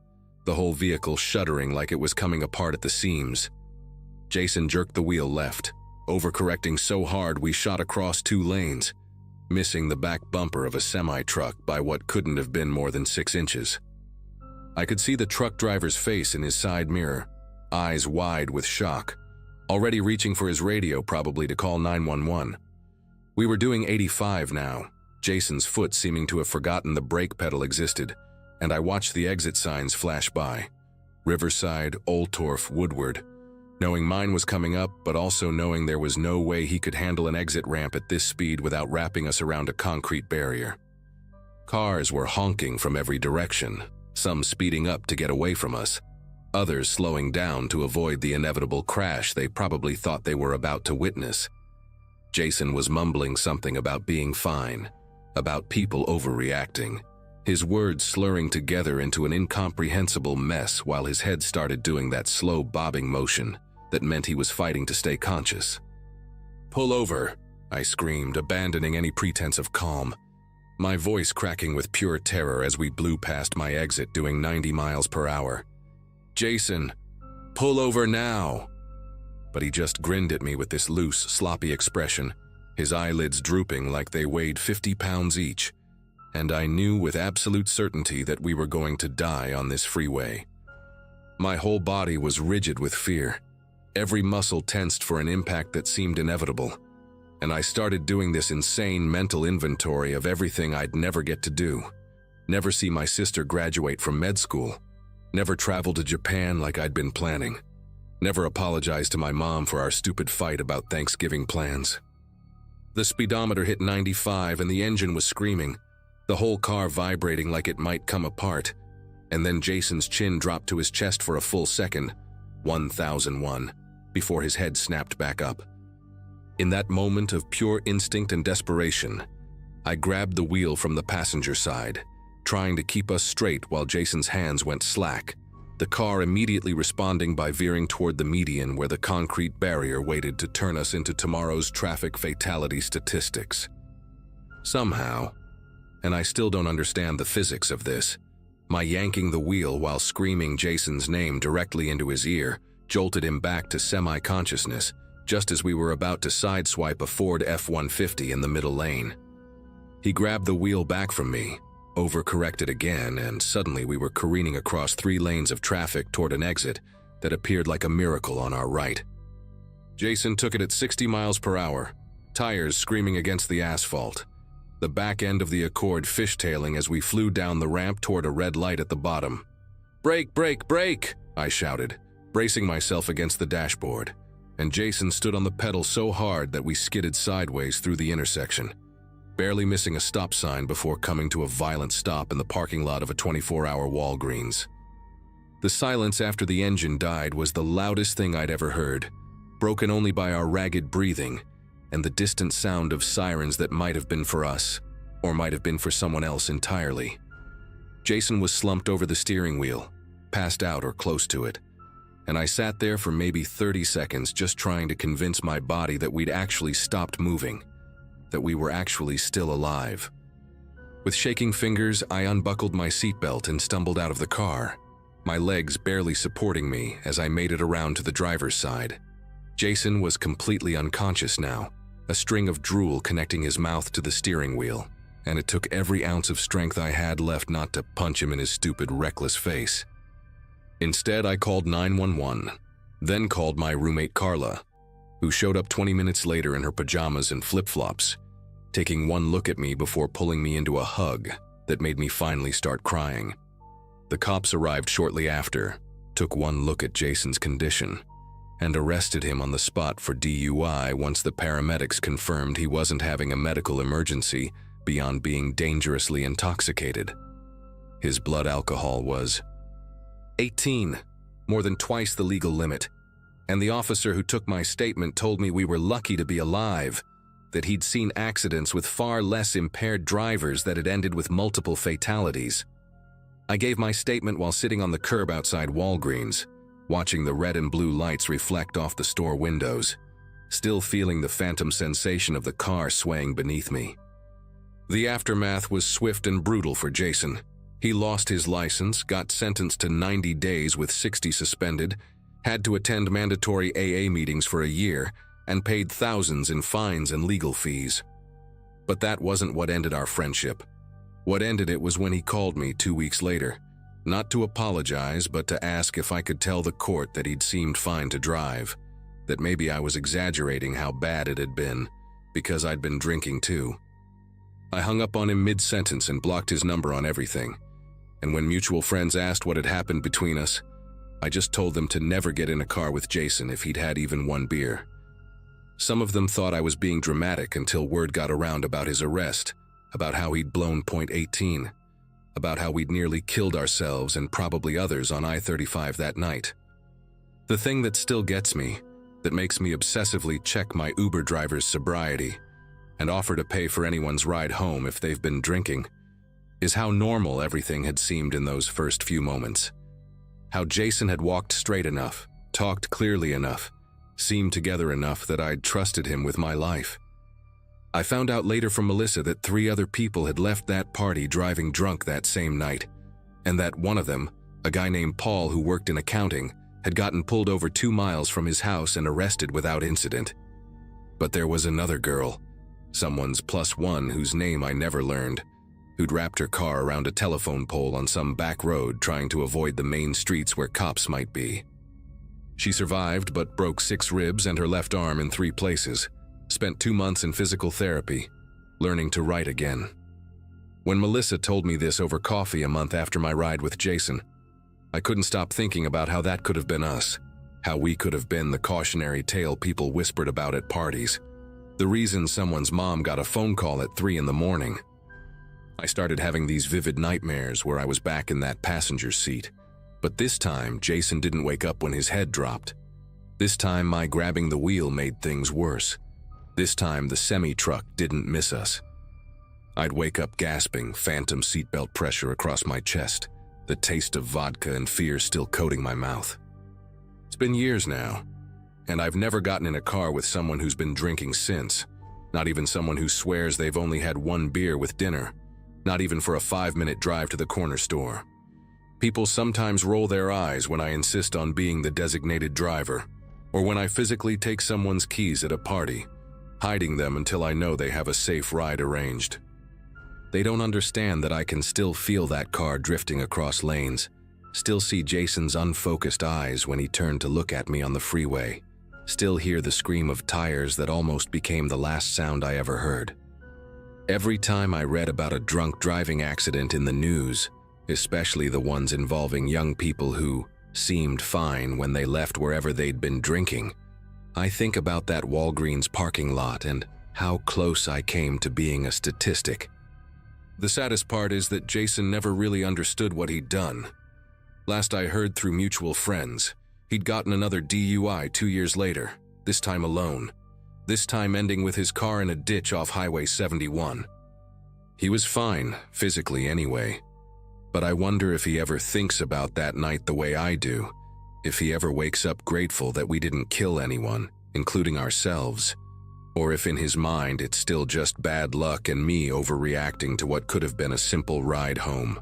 the whole vehicle shuddering like it was coming apart at the seams. Jason jerked the wheel left, overcorrecting so hard we shot across 2 lanes, missing the back bumper of a semi-truck by what couldn't have been more than 6 inches. I could see the truck driver's face in his side mirror, eyes wide with shock, already reaching for his radio probably to call 911. We were doing 85 now, Jason's foot seeming to have forgotten the brake pedal existed, and I watched the exit signs flash by. Riverside, Oldtorf, Woodward, knowing mine was coming up, but also knowing there was no way he could handle an exit ramp at this speed without wrapping us around a concrete barrier. Cars were honking from every direction, some speeding up to get away from us, others slowing down to avoid the inevitable crash they probably thought they were about to witness. Jason was mumbling something about being fine, about people overreacting, his words slurring together into an incomprehensible mess while his head started doing that slow bobbing motion, that meant he was fighting to stay conscious. "Pull over," I screamed, abandoning any pretense of calm, my voice cracking with pure terror as we blew past my exit doing 90 miles per hour. "Jason, pull over now!" But he just grinned at me with this loose, sloppy expression, his eyelids drooping like they weighed 50 pounds each, and I knew with absolute certainty that we were going to die on this freeway. My whole body was rigid with fear, every muscle tensed for an impact that seemed inevitable, and I started doing this insane mental inventory of everything I'd never get to do. Never see my sister graduate from med school, never travel to Japan like I'd been planning, never apologize to my mom for our stupid fight about Thanksgiving plans. The speedometer hit 95 and the engine was screaming, the whole car vibrating like it might come apart, and then Jason's chin dropped to his chest for a full second, 1001, before his head snapped back up. In that moment of pure instinct and desperation, I grabbed the wheel from the passenger side, trying to keep us straight while Jason's hands went slack, the car immediately responding by veering toward the median where the concrete barrier waited to turn us into tomorrow's traffic fatality statistics. Somehow, and I still don't understand the physics of this, my yanking the wheel while screaming Jason's name directly into his ear jolted him back to semi-consciousness, just as we were about to sideswipe a Ford F-150 in the middle lane. He grabbed the wheel back from me, overcorrected again, and suddenly we were careening across 3 lanes of traffic toward an exit that appeared like a miracle on our right. Jason took it at 60 miles per hour, tires screaming against the asphalt, the back end of the Accord fishtailing as we flew down the ramp toward a red light at the bottom. "Brake, brake, brake!" I shouted, bracing myself against the dashboard, and Jason stood on the pedal so hard that we skidded sideways through the intersection, barely missing a stop sign before coming to a violent stop in the parking lot of a 24-hour Walgreens. The silence after the engine died was the loudest thing I'd ever heard, broken only by our ragged breathing and the distant sound of sirens that might have been for us, or might have been for someone else entirely. Jason was slumped over the steering wheel, passed out or close to it, and I sat there for maybe 30 seconds just trying to convince my body that we'd actually stopped moving, that we were actually still alive. With shaking fingers, I unbuckled my seatbelt and stumbled out of the car, my legs barely supporting me as I made it around to the driver's side. Jason was completely unconscious now, a string of drool connecting his mouth to the steering wheel, and it took every ounce of strength I had left not to punch him in his stupid, reckless face. Instead, I called 911, then called my roommate Carla, who showed up 20 minutes later in her pajamas and flip-flops, taking one look at me before pulling me into a hug that made me finally start crying. The cops arrived shortly after, took one look at Jason's condition, and arrested him on the spot for DUI once the paramedics confirmed he wasn't having a medical emergency beyond being dangerously intoxicated. His blood alcohol was 18, more than twice the legal limit, and the officer who took my statement told me we were lucky to be alive, that he'd seen accidents with far less impaired drivers that had ended with multiple fatalities. I gave my statement while sitting on the curb outside Walgreens, watching the red and blue lights reflect off the store windows, still feeling the phantom sensation of the car swaying beneath me. The aftermath was swift and brutal for Jason. He lost his license, got sentenced to 90 days with 60 suspended, had to attend mandatory AA meetings for a year, and paid thousands in fines and legal fees. But that wasn't what ended our friendship. What ended it was when he called me 2 weeks later, not to apologize, but to ask if I could tell the court that he'd seemed fine to drive, that maybe I was exaggerating how bad it had been, because I'd been drinking too. I hung up on him mid-sentence and blocked his number on everything, and when mutual friends asked what had happened between us, I just told them to never get in a car with Jason if he'd had even one beer. Some of them thought I was being dramatic until word got around about his arrest, about how he'd blown .18, about how we'd nearly killed ourselves and probably others on I-35 that night. The thing that still gets me, that makes me obsessively check my Uber driver's sobriety and offer to pay for anyone's ride home if they've been drinking, is how normal everything had seemed in those first few moments. How Jason had walked straight enough, talked clearly enough, seemed together enough that I'd trusted him with my life. I found out later from Melissa that 3 other people had left that party driving drunk that same night, and that one of them, a guy named Paul who worked in accounting, had gotten pulled over 2 miles from his house and arrested without incident. But there was another girl, someone's +1 whose name I never learned, who'd wrapped her car around a telephone pole on some back road trying to avoid the main streets where cops might be. She survived but broke 6 ribs and her left arm in 3 places, spent 2 months in physical therapy, learning to write again. When Melissa told me this over coffee a month after my ride with Jason, I couldn't stop thinking about how that could have been us, how we could have been the cautionary tale people whispered about at parties, the reason someone's mom got a phone call at 3 in the morning. I started having these vivid nightmares where I was back in that passenger seat, but this time Jason didn't wake up when his head dropped. This time my grabbing the wheel made things worse. This time the semi-truck didn't miss us. I'd wake up gasping, phantom seatbelt pressure across my chest, the taste of vodka and fear still coating my mouth. It's been years now, and I've never gotten in a car with someone who's been drinking since, not even someone who swears they've only had 1 beer with dinner, not even for a 5-minute drive to the corner store. People sometimes roll their eyes when I insist on being the designated driver, or when I physically take someone's keys at a party, hiding them until I know they have a safe ride arranged. They don't understand that I can still feel that car drifting across lanes, still see Jason's unfocused eyes when he turned to look at me on the freeway, still hear the scream of tires that almost became the last sound I ever heard. Every time I read about a drunk driving accident in the news, especially the ones involving young people who seemed fine when they left wherever they'd been drinking, I think about that Walgreens parking lot and how close I came to being a statistic. The saddest part is that Jason never really understood what he'd done. Last I heard through mutual friends, he'd gotten another DUI 2 years later, this time alone, this time ending with his car in a ditch off Highway 71. He was fine, physically anyway, but I wonder if he ever thinks about that night the way I do, if he ever wakes up grateful that we didn't kill anyone, including ourselves, or if in his mind it's still just bad luck and me overreacting to what could have been a simple ride home.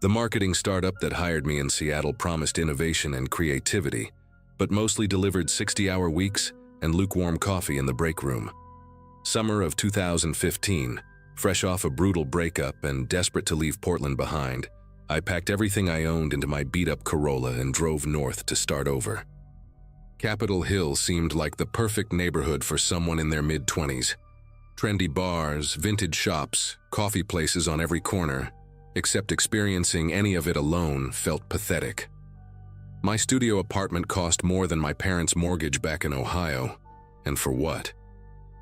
The marketing startup that hired me in Seattle promised innovation and creativity, but mostly delivered 60-hour weeks and lukewarm coffee in the break room. Summer of 2015, fresh off a brutal breakup and desperate to leave Portland behind, I packed everything I owned into my beat-up Corolla and drove north to start over. Capitol Hill seemed like the perfect neighborhood for someone in their mid-20s. Trendy bars, vintage shops, coffee places on every corner, except experiencing any of it alone felt pathetic. My studio apartment cost more than my parents' mortgage back in Ohio, and for what?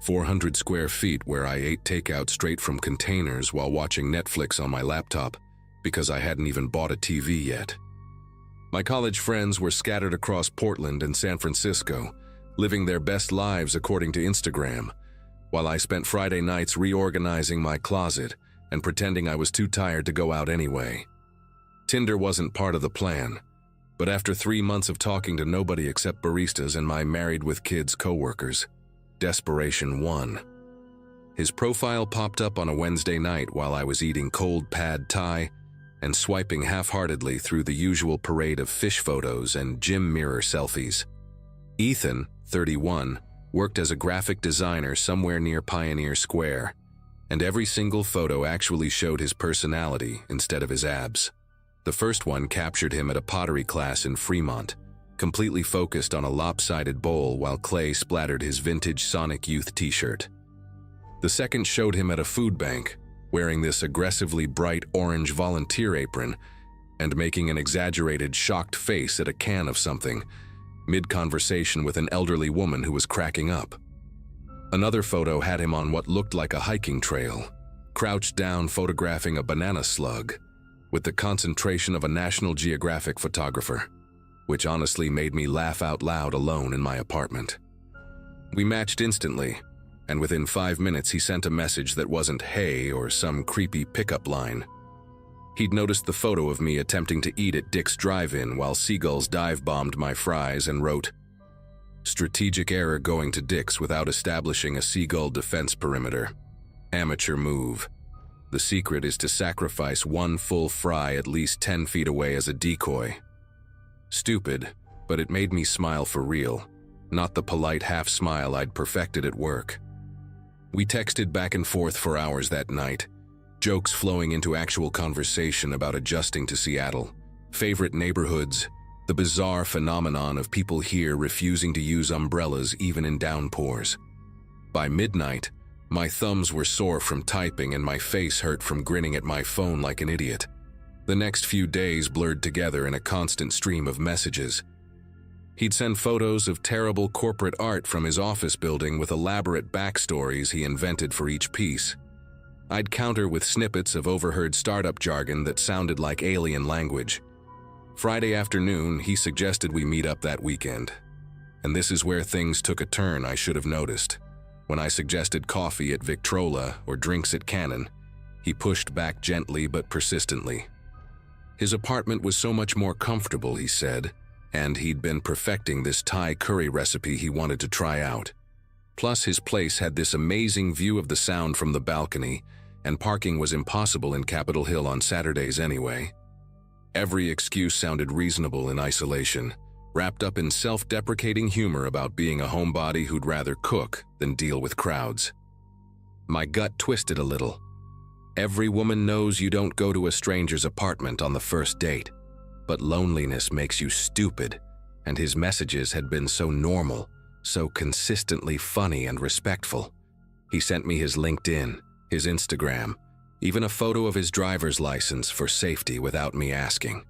400 square feet where I ate takeout straight from containers while watching Netflix on my laptop because I hadn't even bought a TV yet. My college friends were scattered across Portland and San Francisco, living their best lives according to Instagram, while I spent Friday nights reorganizing my closet and pretending I was too tired to go out anyway. Tinder wasn't part of the plan, but after 3 months of talking to nobody except baristas and my married with kids coworkers, desperation won. His profile popped up on a Wednesday night while I was eating cold pad thai and swiping half-heartedly through the usual parade of fish photos and gym mirror selfies. Ethan, 31, worked as a graphic designer somewhere near Pioneer Square, and every single photo actually showed his personality instead of his abs. The first one captured him at a pottery class in Fremont, completely focused on a lopsided bowl while clay splattered his vintage Sonic Youth t-shirt. The second showed him at a food bank, wearing this aggressively bright orange volunteer apron and making an exaggerated shocked face at a can of something, mid-conversation with an elderly woman who was cracking up. Another photo had him on what looked like a hiking trail, crouched down photographing a banana slug, with the concentration of a National Geographic photographer, which honestly made me laugh out loud alone in my apartment. We matched instantly, and within 5 minutes he sent a message that wasn't "hey" or some creepy pickup line. He'd noticed the photo of me attempting to eat at Dick's Drive-In while seagulls dive-bombed my fries and wrote, "Strategic error going to Dick's without establishing a seagull defense perimeter. Amateur move. The secret is to sacrifice one full fry at least 10 feet away as a decoy." Stupid, but it made me smile for real, not the polite half-smile I'd perfected at work. We texted back and forth for hours that night, jokes flowing into actual conversation about adjusting to Seattle, favorite neighborhoods, the bizarre phenomenon of people here refusing to use umbrellas even in downpours. By midnight, my thumbs were sore from typing and my face hurt from grinning at my phone like an idiot. The next few days blurred together in a constant stream of messages. He'd send photos of terrible corporate art from his office building with elaborate backstories he invented for each piece. I'd counter with snippets of overheard startup jargon that sounded like alien language. Friday afternoon, he suggested we meet up that weekend. And this is where things took a turn I should have noticed. When I suggested coffee at Victrola or drinks at Cannon, he pushed back gently but persistently. His apartment was so much more comfortable, he said, and he'd been perfecting this Thai curry recipe he wanted to try out. Plus, his place had this amazing view of the Sound from the balcony, and parking was impossible in Capitol Hill on Saturdays anyway. Every excuse sounded reasonable in isolation, wrapped up in self-deprecating humor about being a homebody who'd rather cook than deal with crowds. My gut twisted a little. Every woman knows you don't go to a stranger's apartment on the first date, but loneliness makes you stupid, and his messages had been so normal, so consistently funny and respectful. He sent me his LinkedIn, his Instagram, even a photo of his driver's license for safety without me asking.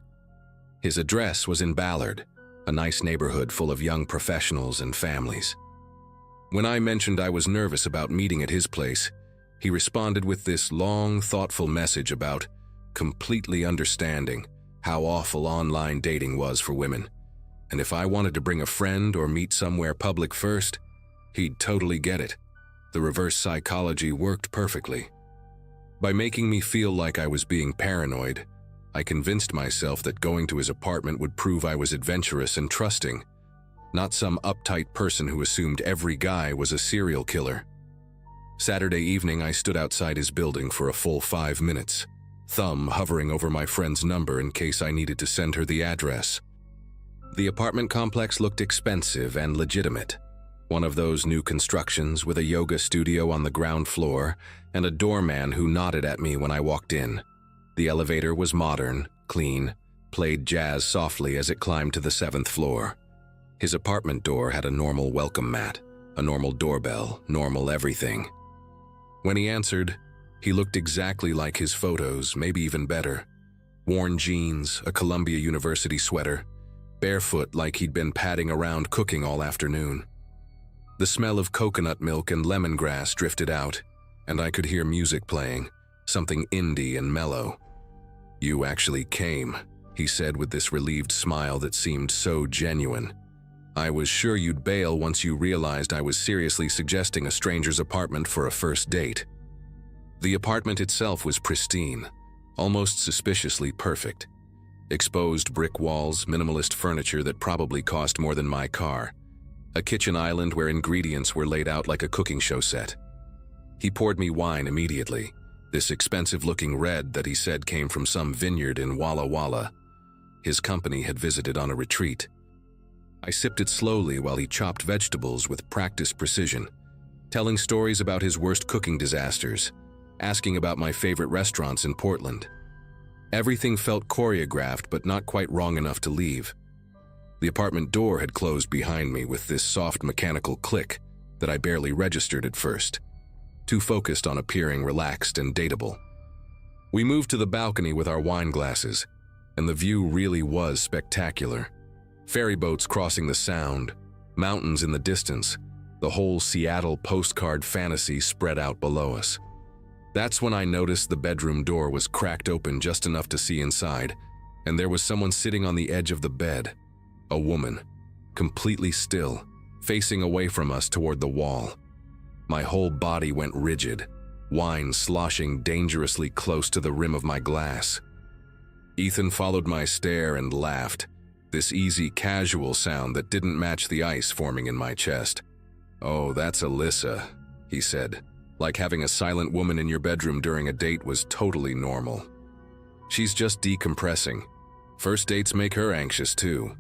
His address was in Ballard, a nice neighborhood full of young professionals and families. When I mentioned I was nervous about meeting at his place, he responded with this long, thoughtful message about completely understanding how awful online dating was for women, and if I wanted to bring a friend or meet somewhere public first, he'd totally get it. The reverse psychology worked perfectly. By making me feel like I was being paranoid, I convinced myself that going to his apartment would prove I was adventurous and trusting, not some uptight person who assumed every guy was a serial killer. Saturday evening, I stood outside his building for a full 5 minutes, thumb hovering over my friend's number in case I needed to send her the address. The apartment complex looked expensive and legitimate. One of those new constructions with a yoga studio on the ground floor and a doorman who nodded at me when I walked in. The elevator was modern, clean, played jazz softly as it climbed to the 7th floor. His apartment door had a normal welcome mat, a normal doorbell, normal everything. When he answered, he looked exactly like his photos, maybe even better. Worn jeans, a Columbia University sweater, barefoot like he'd been padding around cooking all afternoon. The smell of coconut milk and lemongrass drifted out, and I could hear music playing, something indie and mellow. "You actually came," he said with this relieved smile that seemed so genuine. "I was sure you'd bail once you realized I was seriously suggesting a stranger's apartment for a first date." The apartment itself was pristine, almost suspiciously perfect. Exposed brick walls, minimalist furniture that probably cost more than my car. A kitchen island where ingredients were laid out like a cooking show set. He poured me wine immediately, this expensive-looking red that he said came from some vineyard in Walla Walla. His company had visited on a retreat. I sipped it slowly while he chopped vegetables with practiced precision, telling stories about his worst cooking disasters, asking about my favorite restaurants in Portland. Everything felt choreographed but not quite wrong enough to leave. The apartment door had closed behind me with this soft mechanical click that I barely registered at first, too focused on appearing relaxed and dateable. We moved to the balcony with our wine glasses, and the view really was spectacular. Ferry boats crossing the Sound, mountains in the distance, the whole Seattle postcard fantasy spread out below us. That's when I noticed the bedroom door was cracked open just enough to see inside, and there was someone sitting on the edge of the bed. A woman, completely still, facing away from us toward the wall. My whole body went rigid, wine sloshing dangerously close to the rim of my glass. Ethan followed my stare and laughed, this easy, casual sound that didn't match the ice forming in my chest. "Oh, that's Alyssa," he said, like having a silent woman in your bedroom during a date was totally normal. "She's just decompressing. First dates make her anxious too."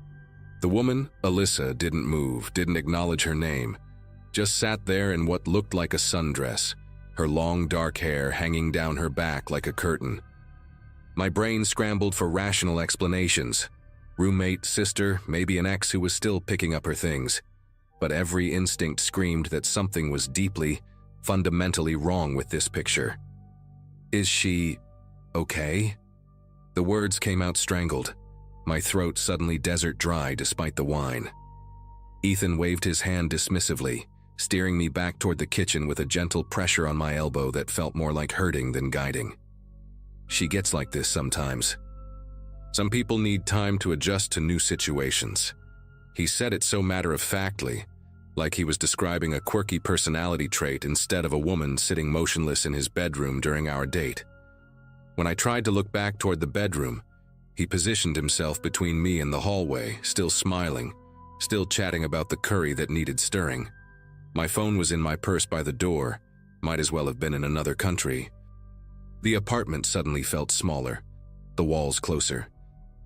The woman, Alyssa, didn't move, didn't acknowledge her name, just sat there in what looked like a sundress, her long dark hair hanging down her back like a curtain. My brain scrambled for rational explanations. Roommate, sister, maybe an ex who was still picking up her things. But every instinct screamed that something was deeply, fundamentally wrong with this picture. "Is she okay?" The words came out strangled, my throat suddenly desert dry despite the wine. Ethan waved his hand dismissively, steering me back toward the kitchen with a gentle pressure on my elbow that felt more like hurting than guiding. "She gets like this sometimes. Some people need time to adjust to new situations." He said it so matter-of-factly, like he was describing a quirky personality trait instead of a woman sitting motionless in his bedroom during our date. When I tried to look back toward the bedroom, he positioned himself between me and the hallway, still smiling, still chatting about the curry that needed stirring. My phone was in my purse by the door, might as well have been in another country. The apartment suddenly felt smaller, the walls closer.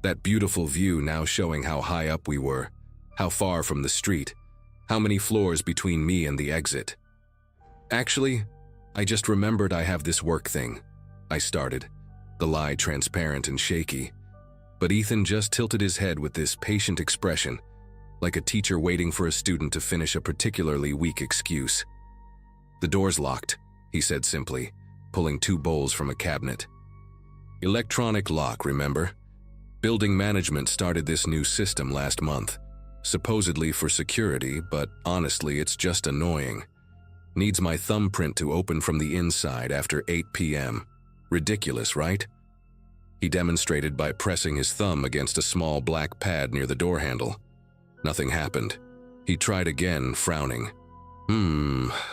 That beautiful view now showing how high up we were, how far from the street, how many floors between me and the exit. "Actually, I just remembered I have this work thing," I started, the lie transparent and shaky. But Ethan just tilted his head with this patient expression, like a teacher waiting for a student to finish a particularly weak excuse. "The door's locked," he said simply, pulling 2 bowls from a cabinet. "Electronic lock, remember? Building management started this new system last month, supposedly for security, but honestly it's just annoying. Needs my thumbprint to open from the inside after 8 p.m. Ridiculous, right?" He demonstrated by pressing his thumb against a small black pad near the door handle. Nothing happened. He tried again, frowning.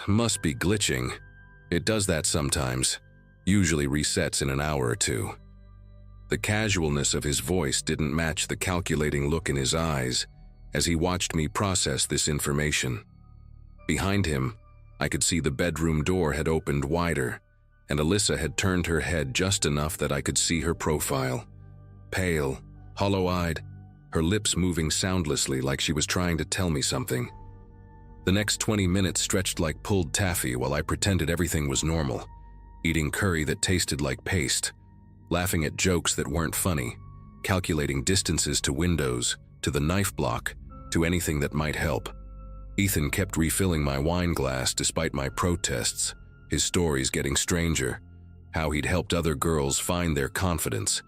Must be glitching. It does that sometimes. Usually resets in an hour or 2. The casualness of his voice didn't match the calculating look in his eyes as he watched me process this information. Behind him, I could see the bedroom door had opened wider, and Alyssa had turned her head just enough that I could see her profile. Pale, hollow-eyed, her lips moving soundlessly like she was trying to tell me something. The next 20 minutes stretched like pulled taffy while I pretended everything was normal, eating curry that tasted like paste, laughing at jokes that weren't funny, calculating distances to windows, to the knife block, to anything that might help. Ethan kept refilling my wine glass despite my protests, his stories getting stranger, how he'd helped other girls find their confidence,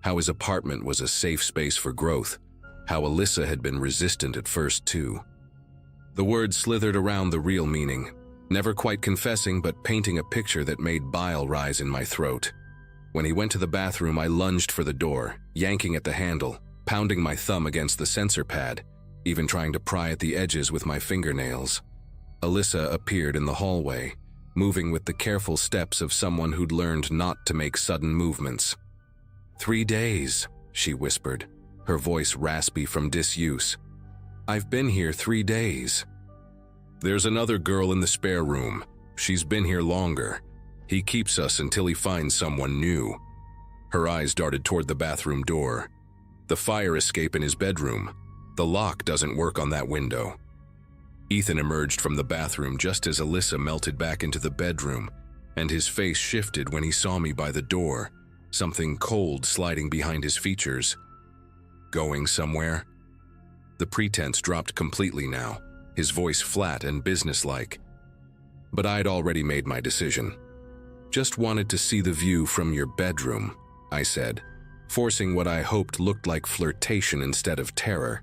how his apartment was a safe space for growth, how Alyssa had been resistant at first too. The words slithered around the real meaning, never quite confessing but painting a picture that made bile rise in my throat. When he went to the bathroom, I lunged for the door, yanking at the handle, pounding my thumb against the sensor pad, even trying to pry at the edges with my fingernails. Alyssa appeared in the hallway, moving with the careful steps of someone who'd learned not to make sudden movements. 3 days, she whispered, her voice raspy from disuse. "I've been here 3 days. There's another girl in the spare room. She's been here longer. He keeps us until he finds someone new." Her eyes darted toward the bathroom door. "The fire escape in his bedroom. The lock doesn't work on that window." Ethan emerged from the bathroom just as Alyssa melted back into the bedroom, and his face shifted when he saw me by the door, something cold sliding behind his features. "Going somewhere?" The pretense dropped completely now, his voice flat and businesslike. But I'd already made my decision. "Just wanted to see the view from your bedroom," I said, forcing what I hoped looked like flirtation instead of terror.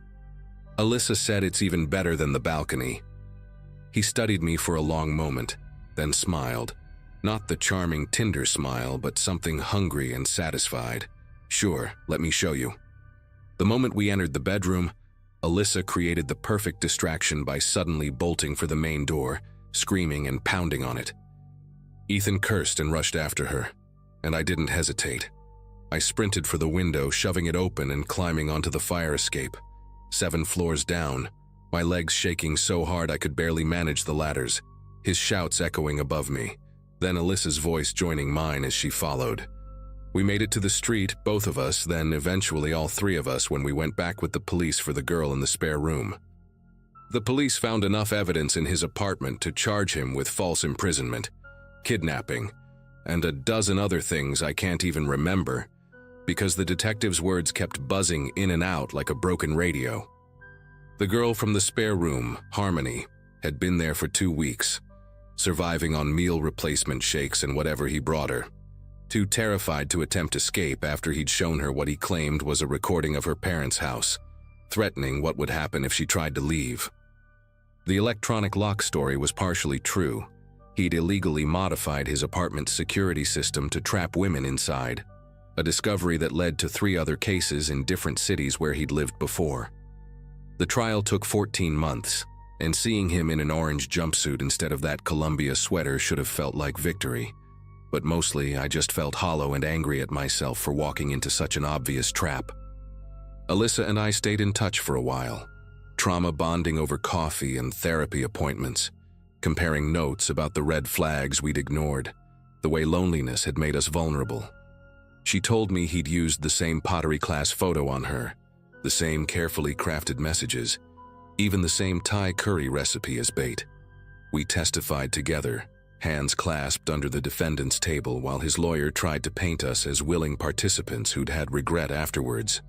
Alyssa said it's even better than the balcony. He studied me for a long moment, then smiled. Not the charming Tinder smile, but something hungry and satisfied. "Sure, let me show you." The moment we entered the bedroom, Alyssa created the perfect distraction by suddenly bolting for the main door, screaming and pounding on it. Ethan cursed and rushed after her, and I didn't hesitate. I sprinted for the window, shoving it open and climbing onto the fire escape. 7 floors down, my legs shaking so hard I could barely manage the ladders, his shouts echoing above me, then Alyssa's voice joining mine as she followed. We made it to the street, both of us, then eventually all 3 of us when we went back with the police for the girl in the spare room. The police found enough evidence in his apartment to charge him with false imprisonment, kidnapping, and a dozen other things I can't even remember, because the detective's words kept buzzing in and out like a broken radio. The girl from the spare room, Harmony, had been there for 2 weeks, surviving on meal replacement shakes and whatever he brought her, too terrified to attempt escape after he'd shown her what he claimed was a recording of her parents' house, threatening what would happen if she tried to leave. The electronic lock story was partially true. He'd illegally modified his apartment's security system to trap women inside, a discovery that led to 3 other cases in different cities where he'd lived before. The trial took 14 months, and seeing him in an orange jumpsuit instead of that Columbia sweater should have felt like victory. But mostly, I just felt hollow and angry at myself for walking into such an obvious trap. Alyssa and I stayed in touch for a while, trauma bonding over coffee and therapy appointments, comparing notes about the red flags we'd ignored, the way loneliness had made us vulnerable. She told me he'd used the same pottery class photo on her, the same carefully crafted messages, even the same Thai curry recipe as bait. We testified together, hands clasped under the defendant's table while his lawyer tried to paint us as willing participants who'd had regret afterwards.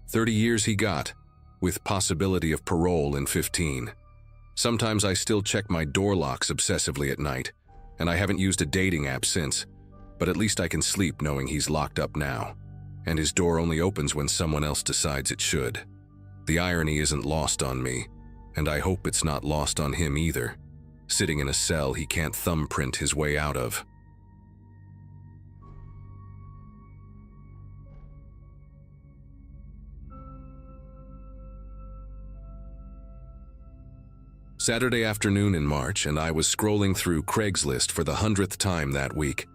30 years he got, with possibility of parole in 15. Sometimes I still check my door locks obsessively at night, and I haven't used a dating app since, but at least I can sleep knowing he's locked up now, and his door only opens when someone else decides it should. The irony isn't lost on me, and I hope it's not lost on him either, sitting in a cell he can't thumbprint his way out of. Saturday afternoon in March, and I was scrolling through Craigslist for the 100th time that week,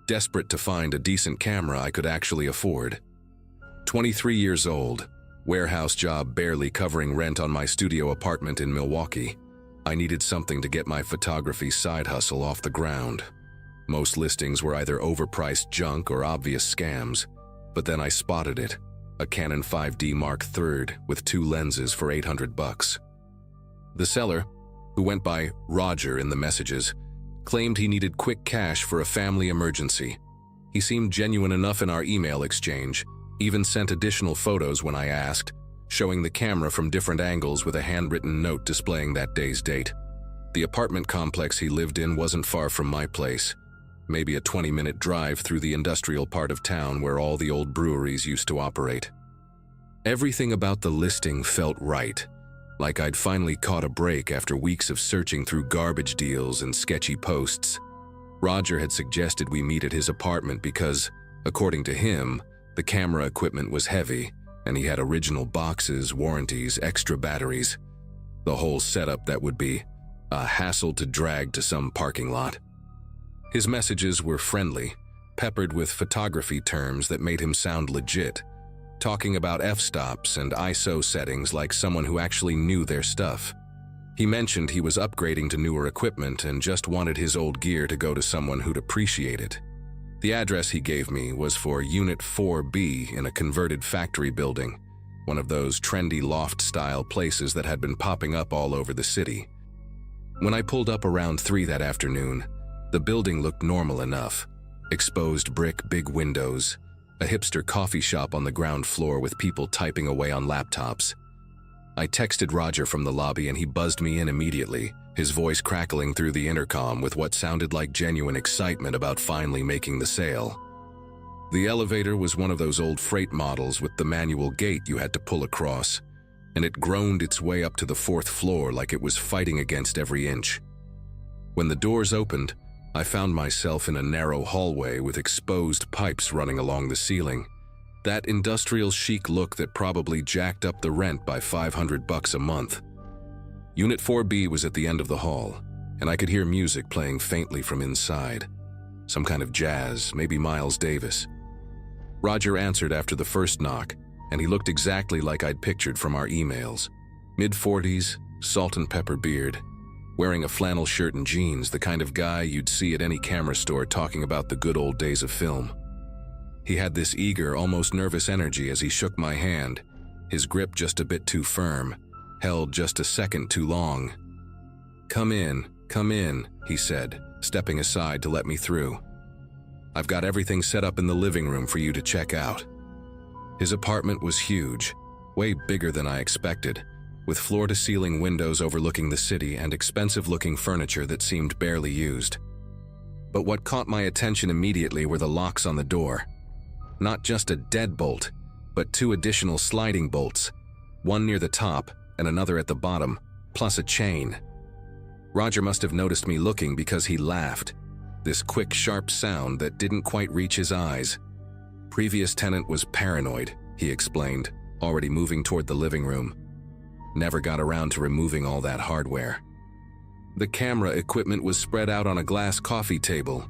desperate to find a decent camera I could actually afford. 23 years old, warehouse job barely covering rent on my studio apartment in Milwaukee. I needed something to get my photography side hustle off the ground. Most listings were either overpriced junk or obvious scams, but then I spotted it, a Canon 5D Mark III with 2 lenses for $800. The seller, who went by Roger in the messages, claimed he needed quick cash for a family emergency. He seemed genuine enough in our email exchange, even sent additional photos when I asked, showing the camera from different angles with a handwritten note displaying that day's date. The apartment complex he lived in wasn't far from my place, maybe a 20-minute drive through the industrial part of town where all the old breweries used to operate. Everything about the listing felt right, like I'd finally caught a break after weeks of searching through garbage deals and sketchy posts. Roger had suggested we meet at his apartment because, according to him, the camera equipment was heavy, and he had original boxes, warranties, extra batteries. The whole setup that would be a hassle to drag to some parking lot. His messages were friendly, peppered with photography terms that made him sound legit, talking about f-stops and ISO settings like someone who actually knew their stuff. He mentioned he was upgrading to newer equipment and just wanted his old gear to go to someone who'd appreciate it. The address he gave me was for Unit 4B in a converted factory building, one of those trendy loft-style places that had been popping up all over the city. When I pulled up around 3 that afternoon, the building looked normal enough. Exposed brick, big windows, a hipster coffee shop on the ground floor with people typing away on laptops. I texted Roger from the lobby and he buzzed me in immediately, his voice crackling through the intercom with what sounded like genuine excitement about finally making the sale. The elevator was one of those old freight models with the manual gate you had to pull across, and it groaned its way up to the 4th floor like it was fighting against every inch. When the doors opened, I found myself in a narrow hallway with exposed pipes running along the ceiling. That industrial chic look that probably jacked up the rent by $500 a month. Unit 4B was at the end of the hall, and I could hear music playing faintly from inside. Some kind of jazz, maybe Miles Davis. Roger answered after the first knock, and he looked exactly like I'd pictured from our emails. Mid-40s, salt and pepper beard, wearing a flannel shirt and jeans, the kind of guy you'd see at any camera store talking about the good old days of film. He had this eager, almost nervous energy as he shook my hand, his grip just a bit too firm, held just a second too long. Come in, he said, stepping aside to let me through. I've got everything set up in the living room for you to check out. His apartment was huge, way bigger than I expected, with floor-to-ceiling windows overlooking the city and expensive-looking furniture that seemed barely used. But what caught my attention immediately were the locks on the door. Not just a deadbolt, but 2 additional sliding bolts, one near the top and another at the bottom, plus a chain. Roger must have noticed me looking because he laughed, this quick, sharp sound that didn't quite reach his eyes. Previous tenant was paranoid, he explained, already moving toward the living room. Never got around to removing all that hardware. The camera equipment was spread out on a glass coffee table,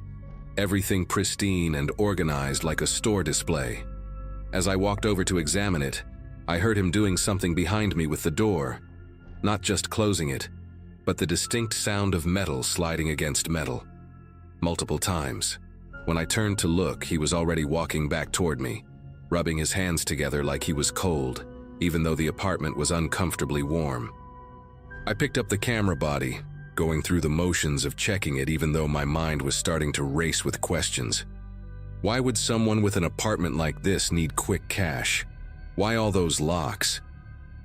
everything pristine and organized like a store display. As I walked over to examine it, I heard him doing something behind me with the door, not just closing it, but the distinct sound of metal sliding against metal. Multiple times. When I turned to look, he was already walking back toward me, rubbing his hands together like he was cold, even though the apartment was uncomfortably warm. I picked up the camera body, going through the motions of checking it even though my mind was starting to race with questions. Why would someone with an apartment like this need quick cash? Why all those locks?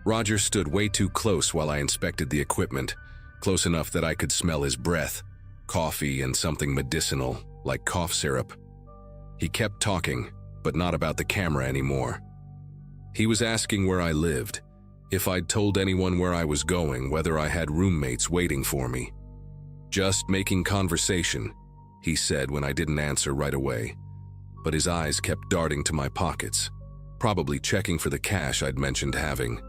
Roger stood way too close while I inspected the equipment, close enough that I could smell his breath, coffee and something medicinal, like cough syrup. He kept talking, but not about the camera anymore. He was asking where I lived, if I'd told anyone where I was going, whether I had roommates waiting for me. Just making conversation, he said when I didn't answer right away, but his eyes kept darting to my pockets, probably checking for the cash I'd mentioned having.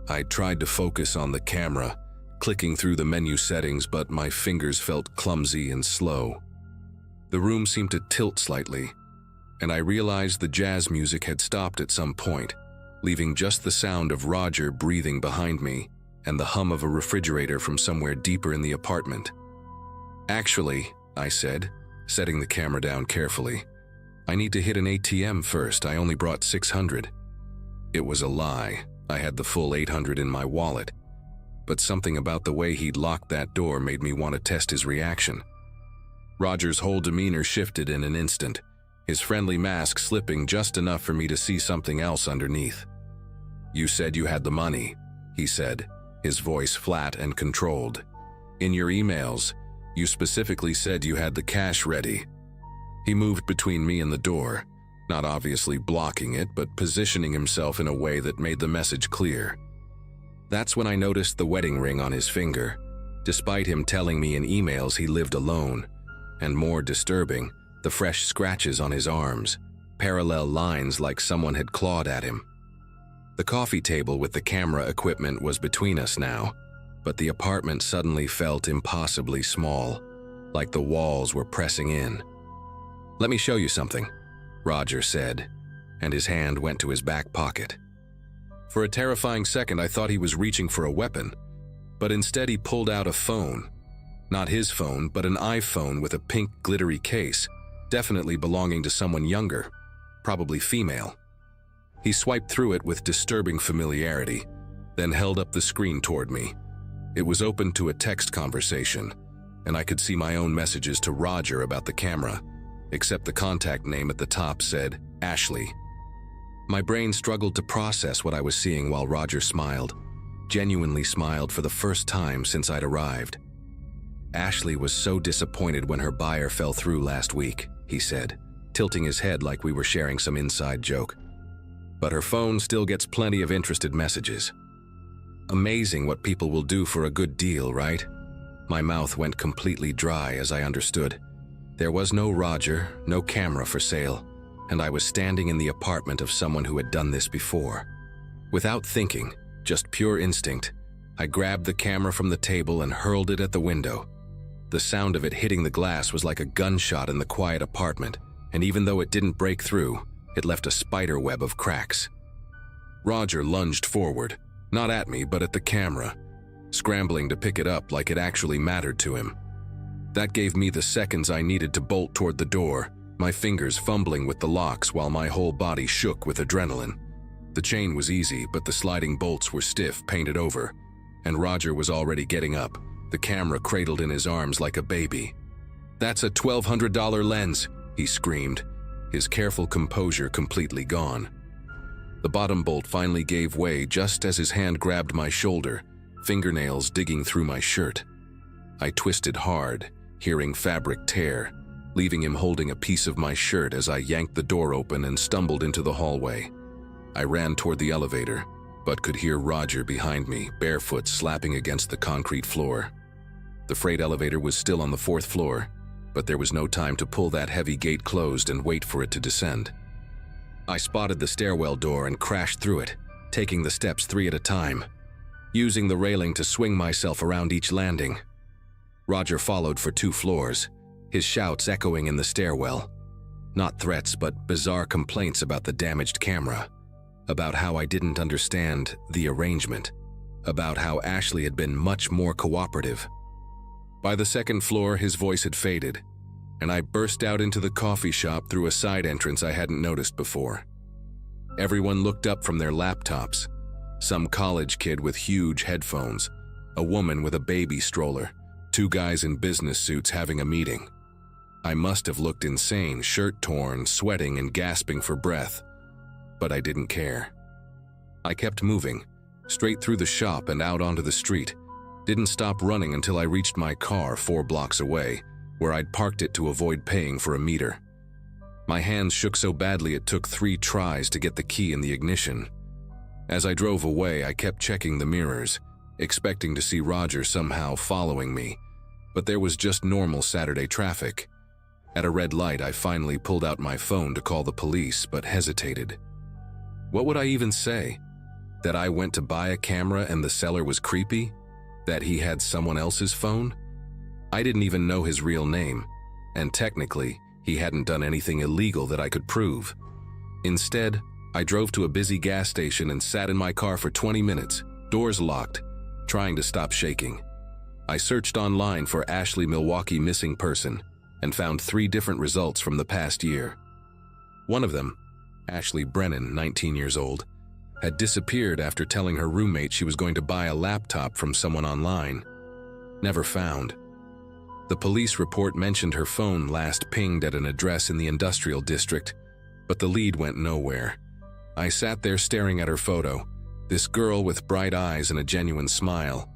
I tried to focus on the camera, clicking through the menu settings, but my fingers felt clumsy and slow. The room seemed to tilt slightly, and I realized the jazz music had stopped at some point, leaving just the sound of Roger breathing behind me and the hum of a refrigerator from somewhere deeper in the apartment. Actually, I said, setting the camera down carefully, I need to hit an ATM first. I only brought $600. It was a lie. I had the full $800 in my wallet. But something about the way he'd locked that door made me want to test his reaction. Roger's whole demeanor shifted in an instant, his friendly mask slipping just enough for me to see something else underneath. You said you had the money, he said, his voice flat and controlled. In your emails, you specifically said you had the cash ready. He moved between me and the door, not obviously blocking it, but positioning himself in a way that made the message clear. That's when I noticed the wedding ring on his finger, despite him telling me in emails he lived alone, and more disturbing, the fresh scratches on his arms, parallel lines like someone had clawed at him. The coffee table with the camera equipment was between us now, but the apartment suddenly felt impossibly small, like the walls were pressing in. Let me show you something, Roger said, and his hand went to his back pocket. For a terrifying second, I thought he was reaching for a weapon, but instead he pulled out a phone. Not his phone, but an iPhone with a pink glittery case, definitely belonging to someone younger, probably female. He swiped through it with disturbing familiarity, then held up the screen toward me. It was open to a text conversation, and I could see my own messages to Roger about the camera, except the contact name at the top said, Ashley. My brain struggled to process what I was seeing while Roger smiled, genuinely smiled for the first time since I'd arrived. Ashley was so disappointed when her buyer fell through last week, he said, tilting his head like we were sharing some inside joke. But her phone still gets plenty of interested messages. Amazing what people will do for a good deal, right? My mouth went completely dry as I understood. There was no Roger, no camera for sale, and I was standing in the apartment of someone who had done this before. Without thinking, just pure instinct, I grabbed the camera from the table and hurled it at the window. The sound of it hitting the glass was like a gunshot in the quiet apartment, and even though it didn't break through, it left a spider web of cracks. Roger lunged forward, not at me but at the camera, scrambling to pick it up like it actually mattered to him. That gave me the seconds I needed to bolt toward the door, my fingers fumbling with the locks while my whole body shook with adrenaline. The chain was easy, but the sliding bolts were stiff, painted over, and Roger was already getting up, the camera cradled in his arms like a baby. "That's a $1,200 lens," he screamed, his careful composure completely gone. The bottom bolt finally gave way just as his hand grabbed my shoulder, fingernails digging through my shirt. I twisted hard, hearing fabric tear, leaving him holding a piece of my shirt as I yanked the door open and stumbled into the hallway. I ran toward the elevator, but could hear Roger behind me, barefoot slapping against the concrete floor. The freight elevator was still on the 4th floor, but there was no time to pull that heavy gate closed and wait for it to descend. I spotted the stairwell door and crashed through it, taking the steps 3 at a time, using the railing to swing myself around each landing. Roger followed for 2 floors, his shouts echoing in the stairwell. Not threats, but bizarre complaints about the damaged camera, about how I didn't understand the arrangement, about how Ashley had been much more cooperative. By the 2nd floor, his voice had faded, and I burst out into the coffee shop through a side entrance I hadn't noticed before. Everyone looked up from their laptops, some college kid with huge headphones, a woman with a baby stroller, 2 guys in business suits having a meeting. I must have looked insane, shirt torn, sweating and gasping for breath, but I didn't care. I kept moving, straight through the shop and out onto the street, didn't stop running until I reached my car 4 blocks away, where I'd parked it to avoid paying for a meter. My hands shook so badly it took 3 tries to get the key in the ignition. As I drove away, I kept checking the mirrors, expecting to see Roger somehow following me, but there was just normal Saturday traffic. At a red light, I finally pulled out my phone to call the police, but hesitated. What would I even say? That I went to buy a camera and the seller was creepy? That he had someone else's phone? I didn't even know his real name, and technically, he hadn't done anything illegal that I could prove. Instead, I drove to a busy gas station and sat in my car for 20 minutes, doors locked, trying to stop shaking. I searched online for Ashley Milwaukee missing person and found 3 different results from the past year. One of them, Ashley Brennan, 19 years old, had disappeared after telling her roommate she was going to buy a laptop from someone online. Never found. The police report mentioned her phone last pinged at an address in the industrial district, but the lead went nowhere. I sat there staring at her photo, this girl with bright eyes and a genuine smile,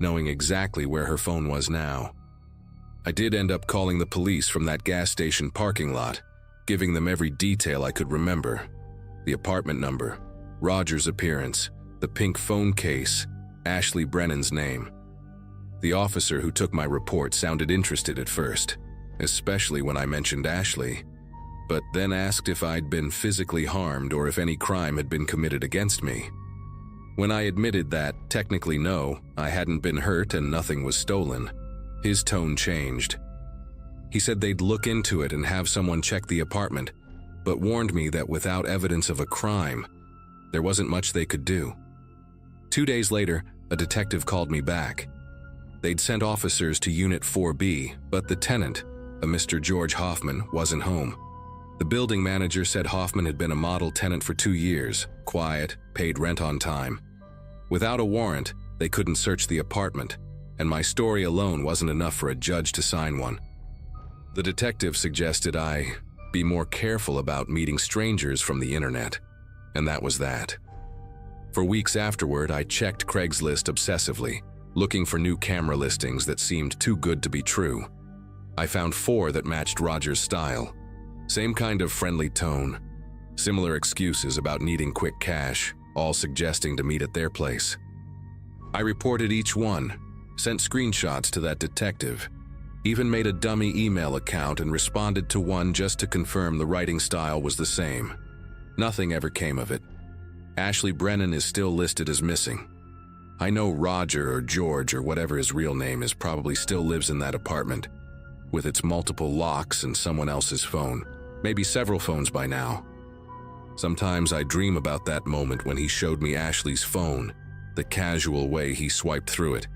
knowing exactly where her phone was now. I did end up calling the police from that gas station parking lot, giving them every detail I could remember. The apartment number, Roger's appearance, the pink phone case, Ashley Brennan's name. The officer who took my report sounded interested at first, especially when I mentioned Ashley, but then asked if I'd been physically harmed or if any crime had been committed against me. When I admitted that, technically no, I hadn't been hurt and nothing was stolen, his tone changed. He said they'd look into it and have someone check the apartment, but warned me that without evidence of a crime, there wasn't much they could do. 2 days later, a detective called me back. They'd sent officers to Unit 4B, but the tenant, a Mr. George Hoffman, wasn't home. The building manager said Hoffman had been a model tenant for 2 years, quiet, paid rent on time. Without a warrant, they couldn't search the apartment, and my story alone wasn't enough for a judge to sign one. The detective suggested I be more careful about meeting strangers from the internet, and that was that. For weeks afterward, I checked Craigslist obsessively, looking for new camera listings that seemed too good to be true. I found 4 that matched Roger's style. Same kind of friendly tone, similar excuses about needing quick cash, all suggesting to meet at their place. I reported each one, sent screenshots to that detective, even made a dummy email account and responded to one just to confirm the writing style was the same. Nothing ever came of it. Ashley Brennan is still listed as missing. I know Roger or George or whatever his real name is probably still lives in that apartment, with its multiple locks and someone else's phone, maybe several phones by now. Sometimes I dream about that moment when he showed me Ashley's phone, the casual way he swiped through it,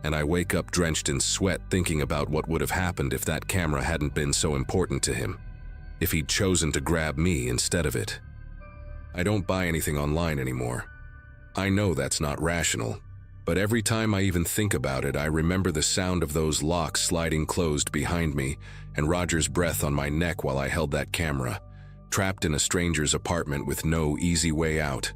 and I wake up drenched in sweat thinking about what would have happened if that camera hadn't been so important to him, if he'd chosen to grab me instead of it. I don't buy anything online anymore. I know that's not rational, but every time I even think about it, I remember the sound of those locks sliding closed behind me and Roger's breath on my neck while I held that camera, trapped in a stranger's apartment with no easy way out.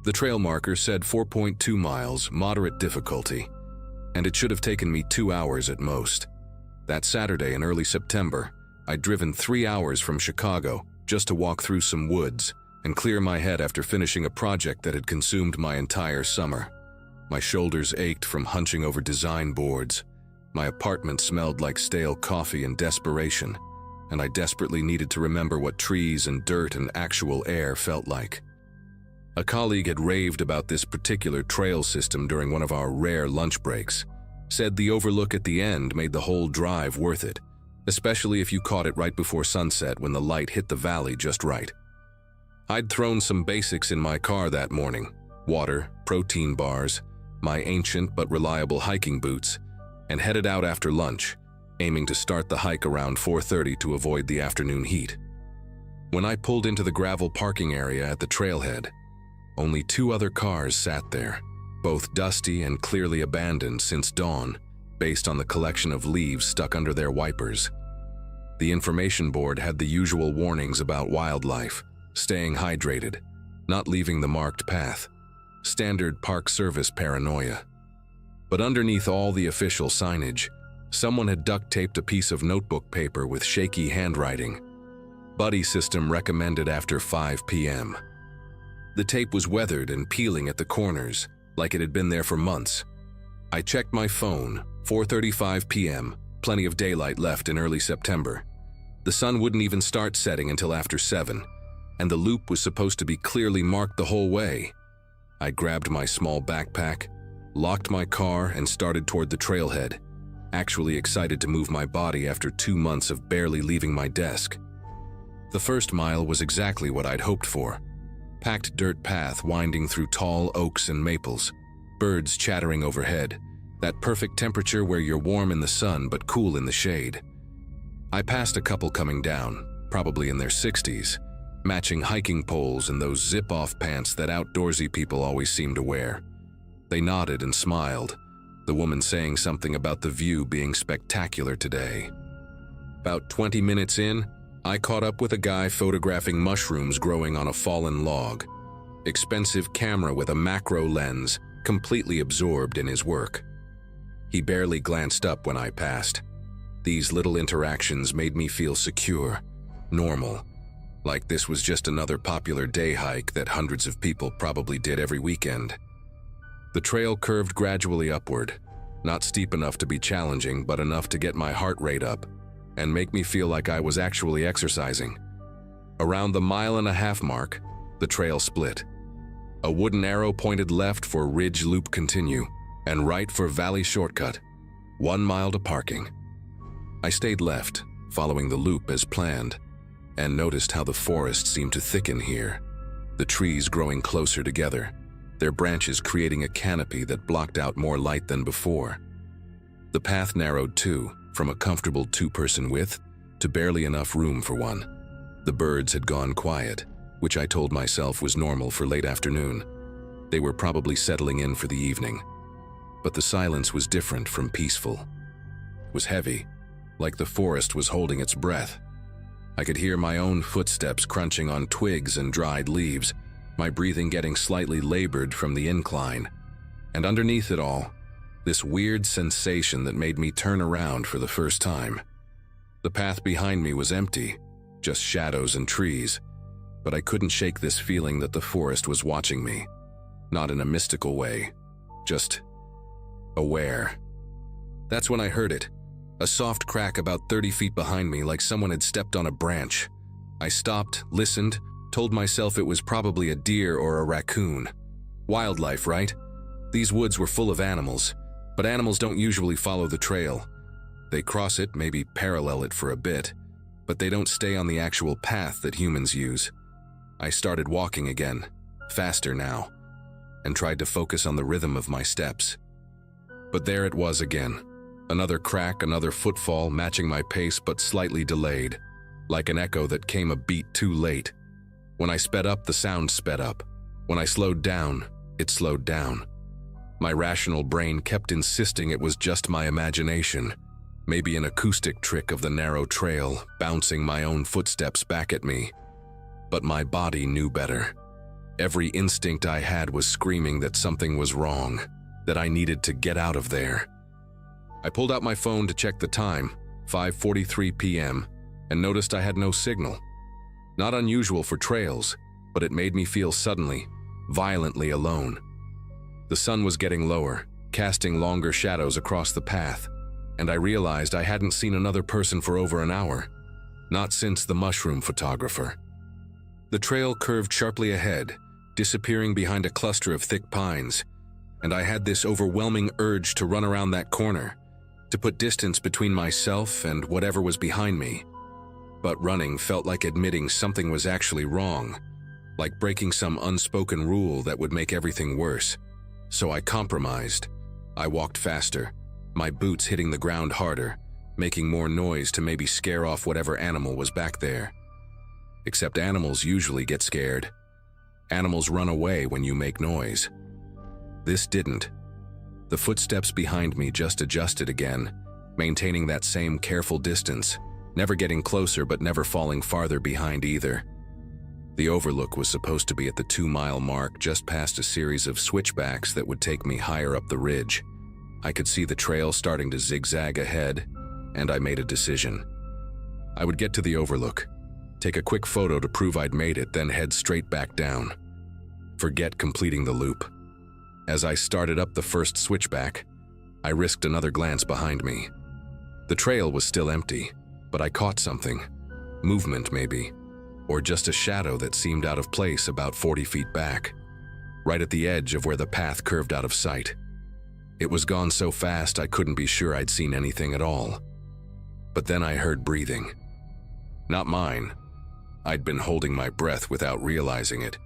The trail marker said 4.2 miles, moderate difficulty, and it should have taken me 2 hours at most. That Saturday in early September, I'd driven 3 hours from Chicago just to walk through some woods and clear my head after finishing a project that had consumed my entire summer. My shoulders ached from hunching over design boards. My apartment smelled like stale coffee and desperation, and I desperately needed to remember what trees and dirt and actual air felt like. A colleague had raved about this particular trail system during one of our rare lunch breaks, said the overlook at the end made the whole drive worth it, especially if you caught it right before sunset when the light hit the valley just right. I'd thrown some basics in my car that morning: water, protein bars, my ancient but reliable hiking boots, and headed out after lunch, aiming to start the hike around 4:30 to avoid the afternoon heat. When I pulled into the gravel parking area at the trailhead, only 2 other cars sat there, both dusty and clearly abandoned since dawn, based on the collection of leaves stuck under their wipers. The information board had the usual warnings about wildlife, staying hydrated, not leaving the marked path, standard Park Service paranoia. But underneath all the official signage, someone had duct-taped a piece of notebook paper with shaky handwriting. Buddy system recommended after 5 p.m. The tape was weathered and peeling at the corners, like it had been there for months. I checked my phone, 4:35 p.m., plenty of daylight left in early September. The sun wouldn't even start setting until after 7, and the loop was supposed to be clearly marked the whole way. I grabbed my small backpack, locked my car, and started toward the trailhead, actually excited to move my body after 2 months of barely leaving my desk. The first mile was exactly what I'd hoped for. Packed dirt path winding through tall oaks and maples, birds chattering overhead, that perfect temperature where you're warm in the sun but cool in the shade. I passed a couple coming down, probably in their 60s, matching hiking poles and those zip-off pants that outdoorsy people always seem to wear. They nodded and smiled, the woman saying something about the view being spectacular today. About 20 minutes in, I caught up with a guy photographing mushrooms growing on a fallen log. Expensive camera with a macro lens, completely absorbed in his work. He barely glanced up when I passed. These little interactions made me feel secure, normal, like this was just another popular day hike that hundreds of people probably did every weekend. The trail curved gradually upward, not steep enough to be challenging, but enough to get my heart rate up and make me feel like I was actually exercising. Around the 1.5 mile mark, the trail split. A wooden arrow pointed left for Ridge Loop Continue and right for Valley Shortcut, 1 mile to parking. I stayed left, following the loop as planned, and noticed how the forest seemed to thicken here, the trees growing closer together, their branches creating a canopy that blocked out more light than before. The path narrowed too, from a comfortable 2-person width to barely enough room for one. The birds had gone quiet, which I told myself was normal for late afternoon. They were probably settling in for the evening. But the silence was different from peaceful. It was heavy, like the forest was holding its breath. I could hear my own footsteps crunching on twigs and dried leaves, my breathing getting slightly labored from the incline. And underneath it all, this weird sensation that made me turn around for the first time. The path behind me was empty, just shadows and trees, but I couldn't shake this feeling that the forest was watching me, not in a mystical way, just aware. That's when I heard it, A soft crack about 30 feet behind me, like someone had stepped on a branch. I stopped, listened, told myself it was probably a deer or a raccoon. Wildlife, right? These woods were full of animals, but animals don't usually follow the trail. They cross it, maybe parallel it for a bit, but they don't stay on the actual path that humans use. I started walking again, faster now, and tried to focus on the rhythm of my steps. But there it was again. Another crack, another footfall, matching my pace but slightly delayed, like an echo that came a beat too late. When I sped up, the sound sped up. When I slowed down, it slowed down. My rational brain kept insisting it was just my imagination, maybe an acoustic trick of the narrow trail, bouncing my own footsteps back at me. But my body knew better. Every instinct I had was screaming that something was wrong, that I needed to get out of there. I pulled out my phone to check the time, 5:43 p.m., and noticed I had no signal. Not unusual for trails, but it made me feel suddenly, violently alone. The sun was getting lower, casting longer shadows across the path, and I realized I hadn't seen another person for over an hour, not since the mushroom photographer. The trail curved sharply ahead, disappearing behind a cluster of thick pines, and I had this overwhelming urge to run around that corner, to put distance between myself and whatever was behind me. But running felt like admitting something was actually wrong, like breaking some unspoken rule that would make everything worse. So I compromised. I walked faster, my boots hitting the ground harder, making more noise to maybe scare off whatever animal was back there. Except animals usually get scared. Animals run away when you make noise. This didn't. The footsteps behind me just adjusted again, maintaining that same careful distance, never getting closer but never falling farther behind either. The overlook was supposed to be at the 2-mile mark, just past a series of switchbacks that would take me higher up the ridge. I could see the trail starting to zigzag ahead, and I made a decision. I would get to the overlook, take a quick photo to prove I'd made it, then head straight back down. Forget completing the loop. As I started up the first switchback, I risked another glance behind me. The trail was still empty, but I caught something. Movement, maybe. Or just a shadow that seemed out of place about 40 feet back, right at the edge of where the path curved out of sight. It was gone so fast I couldn't be sure I'd seen anything at all. But then I heard breathing. Not mine. I'd been holding my breath without realizing it.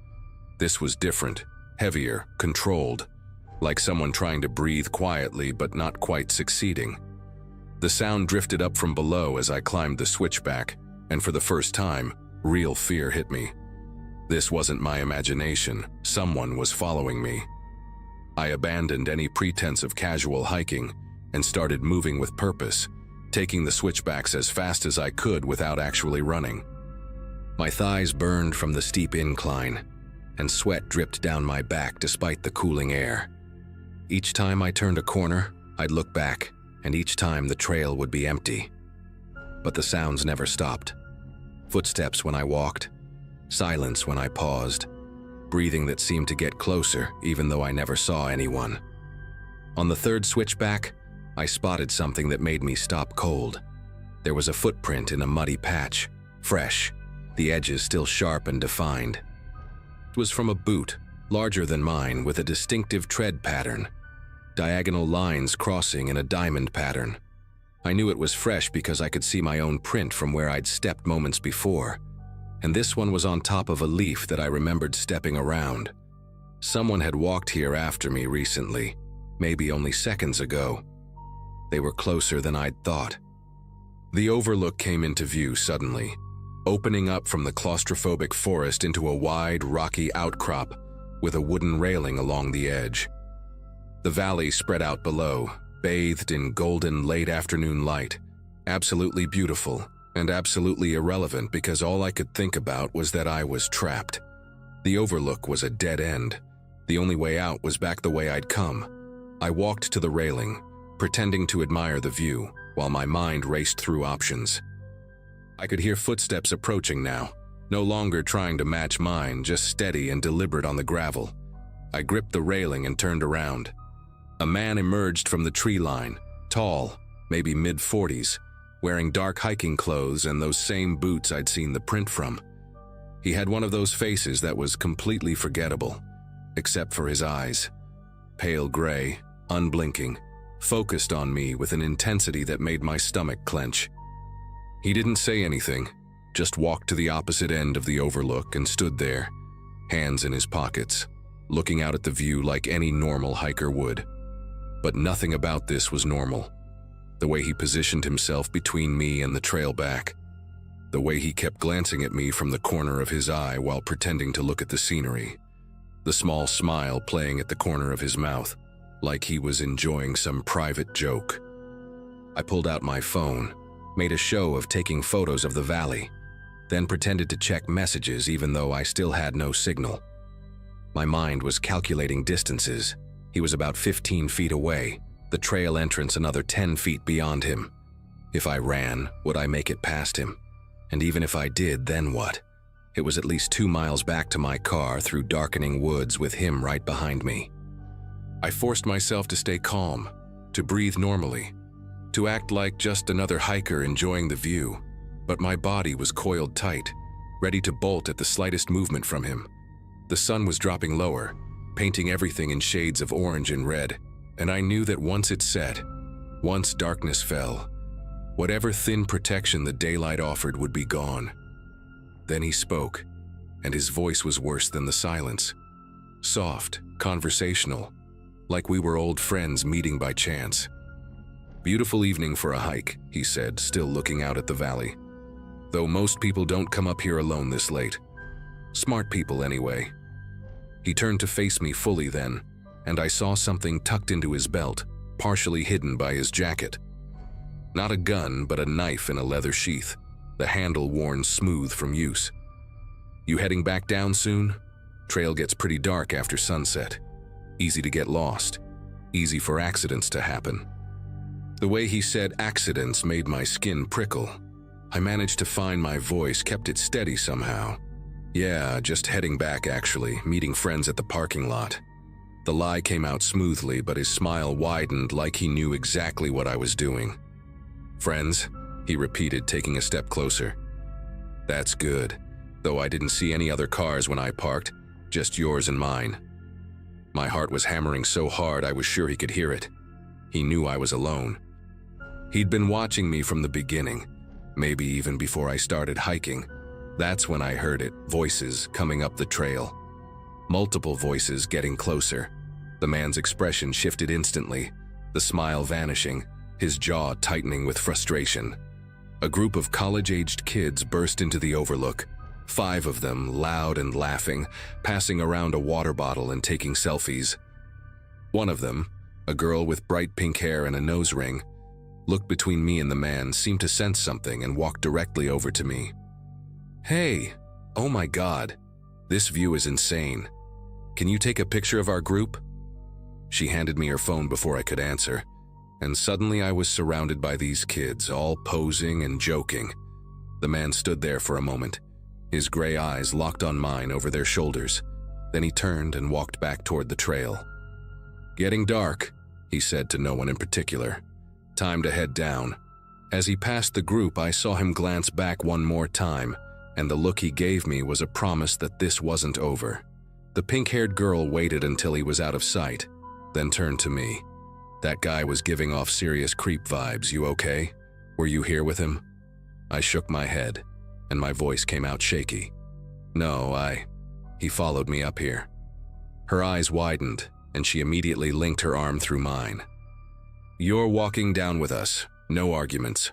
This was different, heavier, controlled, like someone trying to breathe quietly but not quite succeeding. The sound drifted up from below as I climbed the switchback, and for the first time, real fear hit me. This wasn't my imagination. Someone was following me. I abandoned any pretense of casual hiking and started moving with purpose, taking the switchbacks as fast as I could without actually running. My thighs burned from the steep incline, and sweat dripped down my back despite the cooling air. Each time I turned a corner, I'd look back, and each time the trail would be empty. But the sounds never stopped. Footsteps when I walked, silence when I paused, breathing that seemed to get closer even though I never saw anyone. On the third switchback, I spotted something that made me stop cold. There was a footprint in a muddy patch, fresh, the edges still sharp and defined. It was from a boot, larger than mine, with a distinctive tread pattern, diagonal lines crossing in a diamond pattern. I knew it was fresh because I could see my own print from where I'd stepped moments before, and this one was on top of a leaf that I remembered stepping around. Someone had walked here after me recently, maybe only seconds ago. They were closer than I'd thought. The overlook came into view suddenly, opening up from the claustrophobic forest into a wide, rocky outcrop with a wooden railing along the edge. The valley spread out below, bathed in golden late-afternoon light, absolutely beautiful and absolutely irrelevant because all I could think about was that I was trapped. The overlook was a dead end. The only way out was back the way I'd come. I walked to the railing, pretending to admire the view, while my mind raced through options. I could hear footsteps approaching now, no longer trying to match mine, just steady and deliberate on the gravel. I gripped the railing and turned around. A man emerged from the tree line, tall, maybe mid-40s, wearing dark hiking clothes and those same boots I'd seen the print from. He had one of those faces that was completely forgettable, except for his eyes. Pale gray, unblinking, focused on me with an intensity that made my stomach clench. He didn't say anything, just walked to the opposite end of the overlook and stood there, hands in his pockets, looking out at the view like any normal hiker would. But nothing about this was normal. The way he positioned himself between me and the trail back. The way he kept glancing at me from the corner of his eye while pretending to look at the scenery. The small smile playing at the corner of his mouth, like he was enjoying some private joke. I pulled out my phone, made a show of taking photos of the valley, then pretended to check messages even though I still had no signal. My mind was calculating distances. He was about 15 feet away, the trail entrance another 10 feet beyond him. If I ran, would I make it past him? And even if I did, then what? It was at least 2 miles back to my car through darkening woods with him right behind me. I forced myself to stay calm, to breathe normally, to act like just another hiker enjoying the view, but my body was coiled tight, ready to bolt at the slightest movement from him. The sun was dropping lower, painting everything in shades of orange and red, and I knew that once it set, once darkness fell, whatever thin protection the daylight offered would be gone. Then he spoke, and his voice was worse than the silence. Soft, conversational, like we were old friends meeting by chance. "Beautiful evening for a hike," he said, still looking out at the valley. "Though most people don't come up here alone this late. Smart people, anyway." He turned to face me fully then, and I saw something tucked into his belt, partially hidden by his jacket. Not a gun, but a knife in a leather sheath, the handle worn smooth from use. "You heading back down soon? Trail gets pretty dark after sunset. Easy to get lost. Easy for accidents to happen." The way he said accidents made my skin prickle. I managed to find my voice, kept it steady somehow. "Yeah, just heading back actually, meeting friends at the parking lot." The lie came out smoothly, but his smile widened like he knew exactly what I was doing. "Friends?" he repeated, taking a step closer. "That's good, though I didn't see any other cars when I parked, just yours and mine." My heart was hammering so hard I was sure he could hear it. He knew I was alone. He'd been watching me from the beginning, maybe even before I started hiking. That's when I heard it, voices coming up the trail. Multiple voices getting closer. The man's expression shifted instantly, the smile vanishing, his jaw tightening with frustration. A group of college-aged kids burst into the overlook, 5 of them, loud and laughing, passing around a water bottle and taking selfies. One of them, a girl with bright pink hair and a nose ring, looked between me and the man, seemed to sense something, and walked directly over to me. "Hey, oh my God, this view is insane. Can you take a picture of our group?" She handed me her phone before I could answer, and suddenly I was surrounded by these kids, all posing and joking. The man stood there for a moment, his gray eyes locked on mine over their shoulders. Then he turned and walked back toward the trail. "Getting dark," he said to no one in particular. "Time to head down." As he passed the group, I saw him glance back one more time, and the look he gave me was a promise that this wasn't over. The pink-haired girl waited until he was out of sight, then turned to me. "That guy was giving off serious creep vibes. You okay? Were you here with him?" I shook my head, and my voice came out shaky. "No, He followed me up here." Her eyes widened, and she immediately linked her arm through mine. "You're walking down with us, no arguments."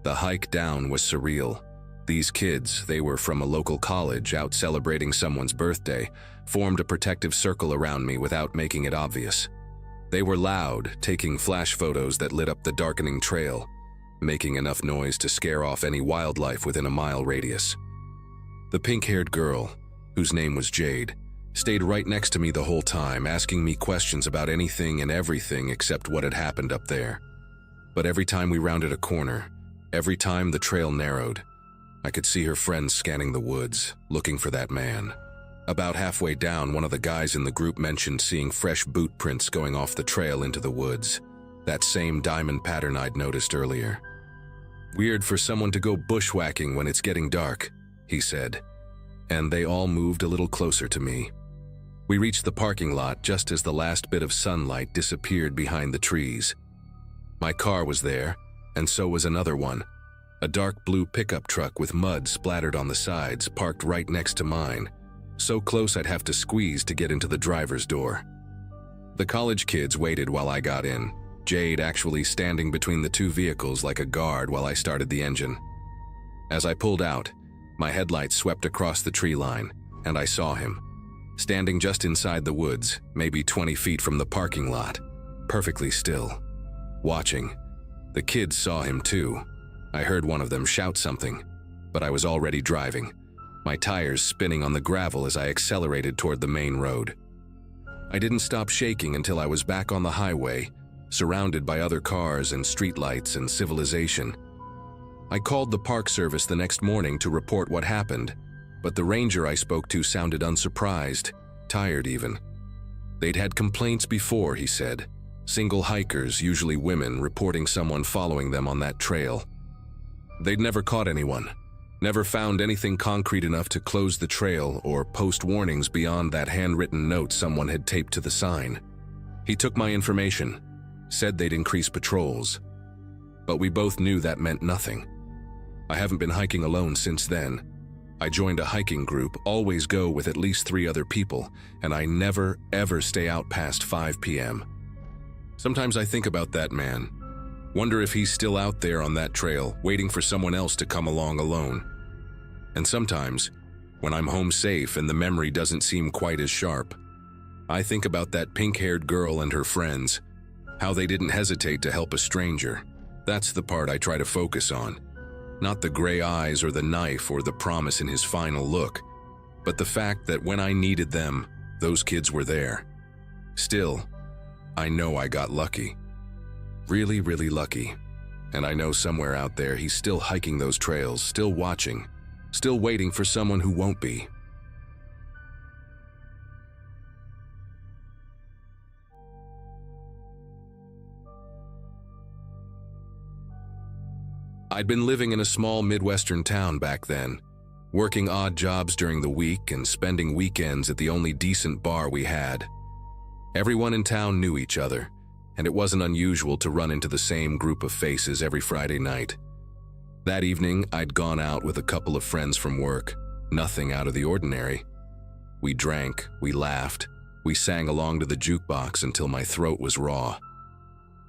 The hike down was surreal. These kids, they were from a local college out celebrating someone's birthday, formed a protective circle around me without making it obvious. They were loud, taking flash photos that lit up the darkening trail, making enough noise to scare off any wildlife within a mile radius. The pink-haired girl, whose name was Jade, stayed right next to me the whole time, asking me questions about anything and everything except what had happened up there. But every time we rounded a corner, every time the trail narrowed, I could see her friends scanning the woods, looking for that man. About halfway down, one of the guys in the group mentioned seeing fresh boot prints going off the trail into the woods. that same diamond pattern I'd noticed earlier. "Weird for someone to go bushwhacking when it's getting dark," he said, and they all moved a little closer to me. We reached the parking lot just as the last bit of sunlight disappeared behind the trees. My car was there, and so was another one, a dark blue pickup truck with mud splattered on the sides, parked right next to mine, so close I'd have to squeeze to get into the driver's door. The college kids waited while I got in, Jade actually standing between the two vehicles like a guard while I started the engine. As I pulled out, my headlights swept across the tree line, and I saw him, standing just inside the woods, maybe 20 feet from the parking lot, perfectly still, watching. The kids saw him too. I heard one of them shout something, but I was already driving, my tires spinning on the gravel as I accelerated toward the main road. I didn't stop shaking until I was back on the highway, surrounded by other cars and streetlights and civilization. I called the Park Service the next morning to report what happened, but the ranger I spoke to sounded unsurprised, tired even. They'd had complaints before, he said. Single hikers, usually women, reporting someone following them on that trail. They'd never caught anyone, never found anything concrete enough to close the trail or post warnings beyond that handwritten note someone had taped to the sign. He took my information, said they'd increase patrols, but we both knew that meant nothing. I haven't been hiking alone since then. I joined a hiking group, always go with at least 3 other people, and I never, ever stay out past 5 p.m. Sometimes I think about that man. Wonder if he's still out there on that trail, waiting for someone else to come along alone. And sometimes, when I'm home safe and the memory doesn't seem quite as sharp, I think about that pink-haired girl and her friends, how they didn't hesitate to help a stranger. That's the part I try to focus on. Not the gray eyes or the knife or the promise in his final look, but the fact that when I needed them, those kids were there. Still, I know I got lucky. Really, really lucky. And I know somewhere out there he's still hiking those trails, still watching, still waiting for someone who won't be. I'd been living in a small Midwestern town back then, working odd jobs during the week and spending weekends at the only decent bar we had. Everyone in town knew each other, and it wasn't unusual to run into the same group of faces every Friday night. That evening, I'd gone out with a couple of friends from work, nothing out of the ordinary. We drank, we laughed, we sang along to the jukebox until my throat was raw.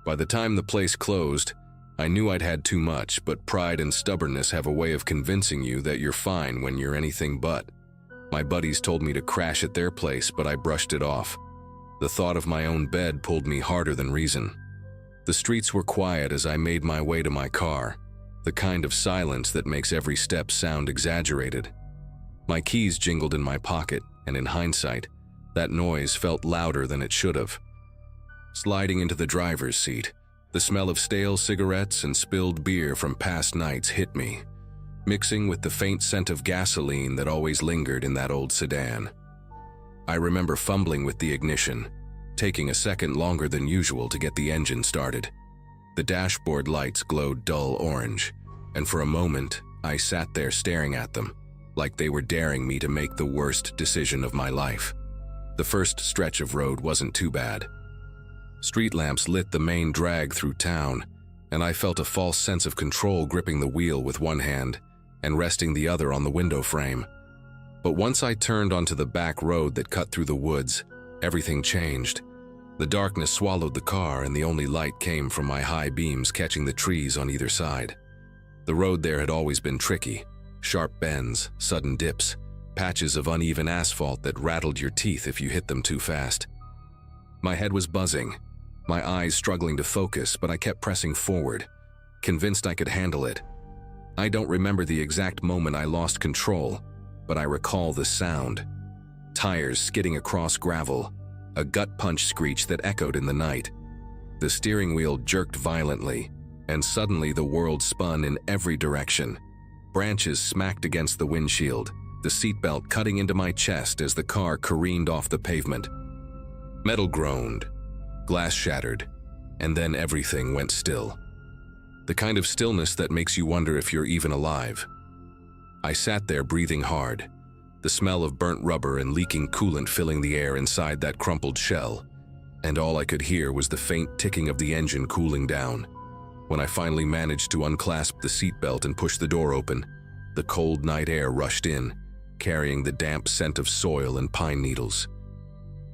By the time the place closed, I knew I'd had too much, but pride and stubbornness have a way of convincing you that you're fine when you're anything but. My buddies told me to crash at their place, but I brushed it off. The thought of my own bed pulled me harder than reason. The streets were quiet as I made my way to my car, the kind of silence that makes every step sound exaggerated. My keys jingled in my pocket, and in hindsight, that noise felt louder than it should have. Sliding into the driver's seat, the smell of stale cigarettes and spilled beer from past nights hit me, mixing with the faint scent of gasoline that always lingered in that old sedan. I remember fumbling with the ignition, taking a second longer than usual to get the engine started. The dashboard lights glowed dull orange, and for a moment, I sat there staring at them, like they were daring me to make the worst decision of my life. The first stretch of road wasn't too bad. Street lamps lit the main drag through town, and I felt a false sense of control gripping the wheel with one hand and resting the other on the window frame. But once I turned onto the back road that cut through the woods, everything changed. The darkness swallowed the car, and the only light came from my high beams catching the trees on either side. The road there had always been tricky. Sharp bends, sudden dips, patches of uneven asphalt that rattled your teeth if you hit them too fast. My head was buzzing, my eyes struggling to focus, but I kept pressing forward, convinced I could handle it. I don't remember the exact moment I lost control, but I recall the sound. Tires skidding across gravel, a gut punch screech that echoed in the night. The steering wheel jerked violently, and suddenly the world spun in every direction. Branches smacked against the windshield, the seatbelt cutting into my chest as the car careened off the pavement. Metal groaned, glass shattered, and then everything went still. The kind of stillness that makes you wonder if you're even alive. I sat there breathing hard, the smell of burnt rubber and leaking coolant filling the air inside that crumpled shell, and all I could hear was the faint ticking of the engine cooling down. When I finally managed to unclasp the seatbelt and push the door open, the cold night air rushed in, carrying the damp scent of soil and pine needles.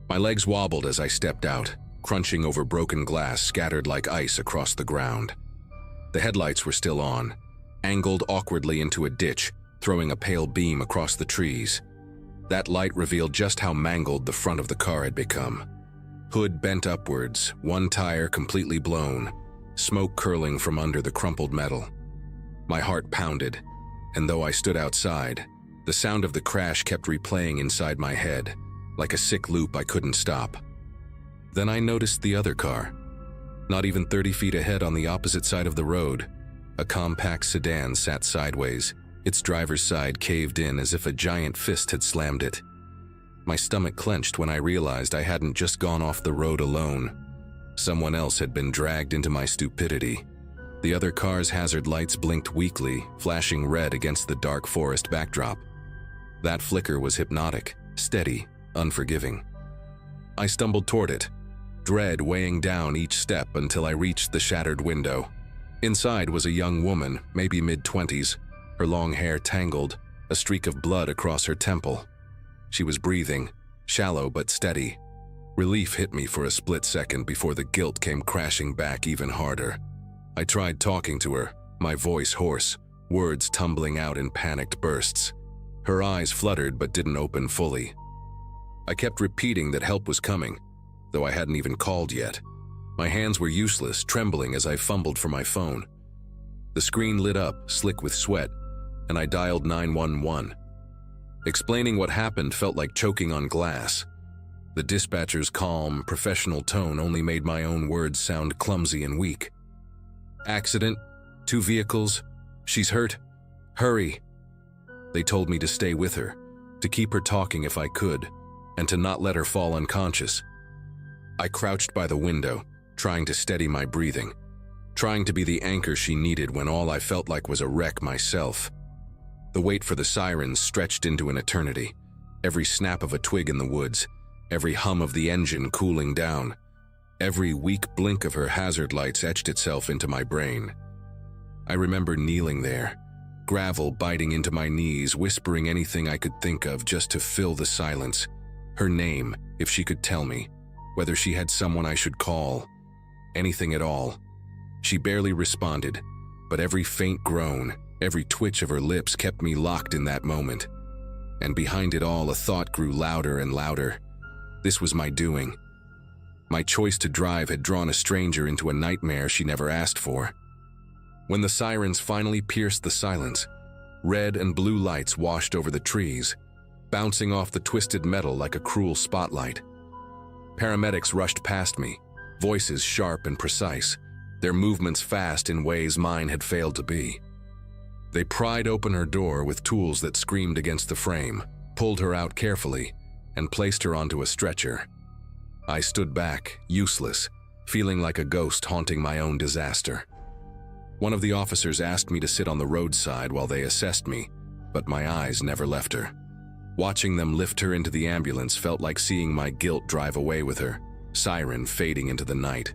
My legs wobbled as I stepped out, crunching over broken glass scattered like ice across the ground. The headlights were still on, angled awkwardly into a ditch, throwing a pale beam across the trees. That light revealed just how mangled the front of the car had become. Hood bent upwards, one tire completely blown, smoke curling from under the crumpled metal. My heart pounded, and though I stood outside, the sound of the crash kept replaying inside my head, like a sick loop I couldn't stop. Then I noticed the other car. Not even 30 feet ahead on the opposite side of the road, a compact sedan sat sideways, its driver's side caved in as if a giant fist had slammed it. My stomach clenched when I realized I hadn't just gone off the road alone. Someone else had been dragged into my stupidity. The other car's hazard lights blinked weakly, flashing red against the dark forest backdrop. That flicker was hypnotic, steady, unforgiving. I stumbled toward it, dread weighing down each step until I reached the shattered window. Inside was a young woman, maybe mid-20s, her long hair tangled, a streak of blood across her temple. She was breathing, shallow but steady. Relief hit me for a split second before the guilt came crashing back even harder. I tried talking to her, my voice hoarse, words tumbling out in panicked bursts. Her eyes fluttered but didn't open fully. I kept repeating that help was coming, though I hadn't even called yet. My hands were useless, trembling as I fumbled for my phone. The screen lit up, slick with sweat, and I dialed 911. Explaining what happened felt like choking on glass. The dispatcher's calm, professional tone only made my own words sound clumsy and weak. Accident, 2 vehicles, she's hurt, hurry. They told me to stay with her, to keep her talking if I could, and to not let her fall unconscious. I crouched by the window, trying to steady my breathing, trying to be the anchor she needed when all I felt like was a wreck myself. The wait for the sirens stretched into an eternity, every snap of a twig in the woods, every hum of the engine cooling down, every weak blink of her hazard lights etched itself into my brain. I remember kneeling there, gravel biting into my knees, whispering anything I could think of just to fill the silence. Her name, if she could tell me, whether she had someone I should call, anything at all. She barely responded, but every faint groan, every twitch of her lips kept me locked in that moment. And behind it all, a thought grew louder and louder. This was my doing. My choice to drive had drawn a stranger into a nightmare she never asked for. When the sirens finally pierced the silence, red and blue lights washed over the trees, bouncing off the twisted metal like a cruel spotlight. Paramedics rushed past me, voices sharp and precise, their movements fast in ways mine had failed to be. They pried open her door with tools that screamed against the frame, pulled her out carefully, and placed her onto a stretcher. I stood back, useless, feeling like a ghost haunting my own disaster. One of the officers asked me to sit on the roadside while they assessed me, but my eyes never left her. Watching them lift her into the ambulance felt like seeing my guilt drive away with her, siren fading into the night.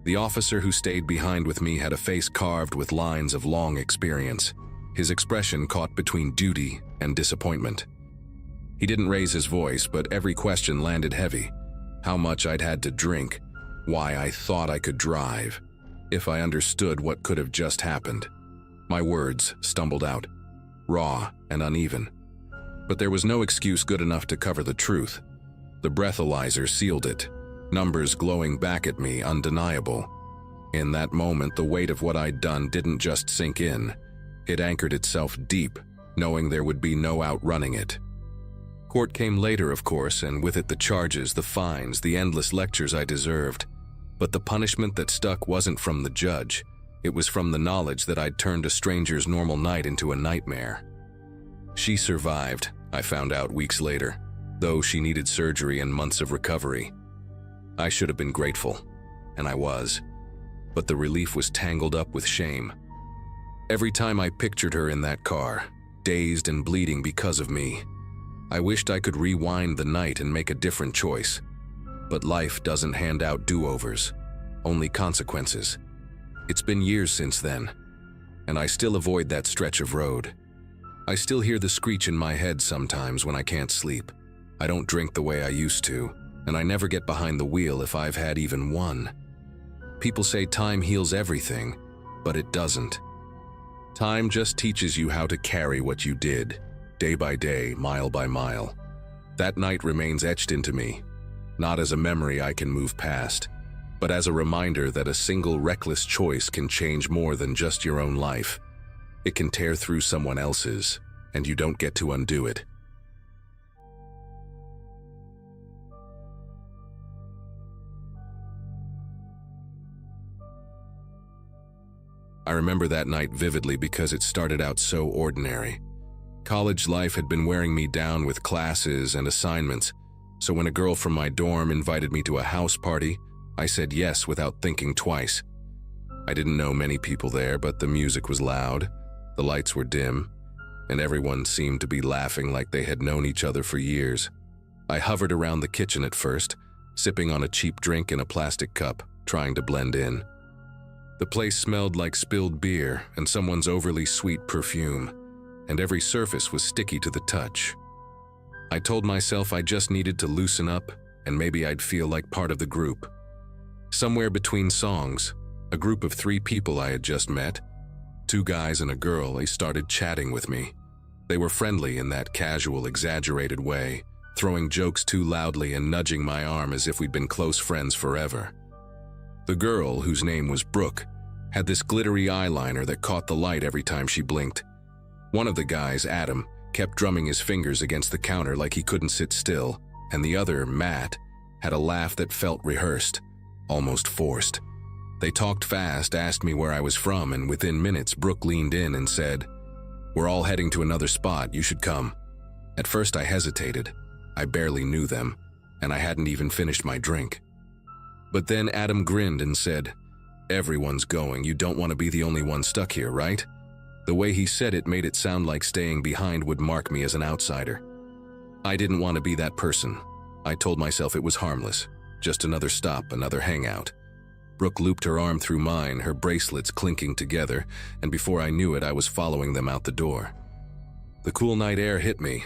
The officer who stayed behind with me had a face carved with lines of long experience, his expression caught between duty and disappointment. He didn't raise his voice, but every question landed heavy. How much I'd had to drink, why I thought I could drive, if I understood what could have just happened. My words stumbled out, raw and uneven. But there was no excuse good enough to cover the truth. The breathalyzer sealed it, numbers glowing back at me, undeniable. In that moment, the weight of what I'd done didn't just sink in. It anchored itself deep, knowing there would be no outrunning it. Court came later, of course, and with it the charges, the fines, the endless lectures I deserved. But the punishment that stuck wasn't from the judge. It was from the knowledge that I'd turned a stranger's normal night into a nightmare. She survived, I found out weeks later, though she needed surgery and months of recovery. I should have been grateful. and I was. But the relief was tangled up with shame. Every time I pictured her in that car, dazed and bleeding because of me, I wished I could rewind the night and make a different choice. But life doesn't hand out do-overs, only consequences. It's been years since then, and I still avoid that stretch of road. I still hear the screech in my head sometimes when I can't sleep. I don't drink the way I used to, and I never get behind the wheel if I've had even one. People say time heals everything, but it doesn't. Time just teaches you how to carry what you did, day by day, mile by mile. That night remains etched into me, not as a memory I can move past, but as a reminder that a single reckless choice can change more than just your own life. It can tear through someone else's, and you don't get to undo it. I remember that night vividly because it started out so ordinary. College life had been wearing me down with classes and assignments, so when a girl from my dorm invited me to a house party, I said yes without thinking twice. I didn't know many people there, but the music was loud, the lights were dim, and everyone seemed to be laughing like they had known each other for years. I hovered around the kitchen at first, sipping on a cheap drink in a plastic cup, trying to blend in. The place smelled like spilled beer and someone's overly sweet perfume, and every surface was sticky to the touch. I told myself I just needed to loosen up and maybe I'd feel like part of the group. Somewhere between songs, a group of 3 people I had just met, 2 guys and a girl, they started chatting with me. They were friendly in that casual, exaggerated way, throwing jokes too loudly and nudging my arm as if we'd been close friends forever. The girl, whose name was Brooke, had this glittery eyeliner that caught the light every time she blinked. One of the guys, Adam, kept drumming his fingers against the counter like he couldn't sit still, and the other, Matt, had a laugh that felt rehearsed, almost forced. They talked fast, asked me where I was from, and within minutes Brooke leaned in and said, "We're all heading to another spot, you should come." At first I hesitated. I barely knew them, and I hadn't even finished my drink. But then Adam grinned and said, "Everyone's going, you don't want to be the only one stuck here, right?" The way he said it made it sound like staying behind would mark me as an outsider. I didn't want to be that person. I told myself it was harmless, just another stop, another hangout. Brooke looped her arm through mine, her bracelets clinking together, and before I knew it, I was following them out the door. The cool night air hit me,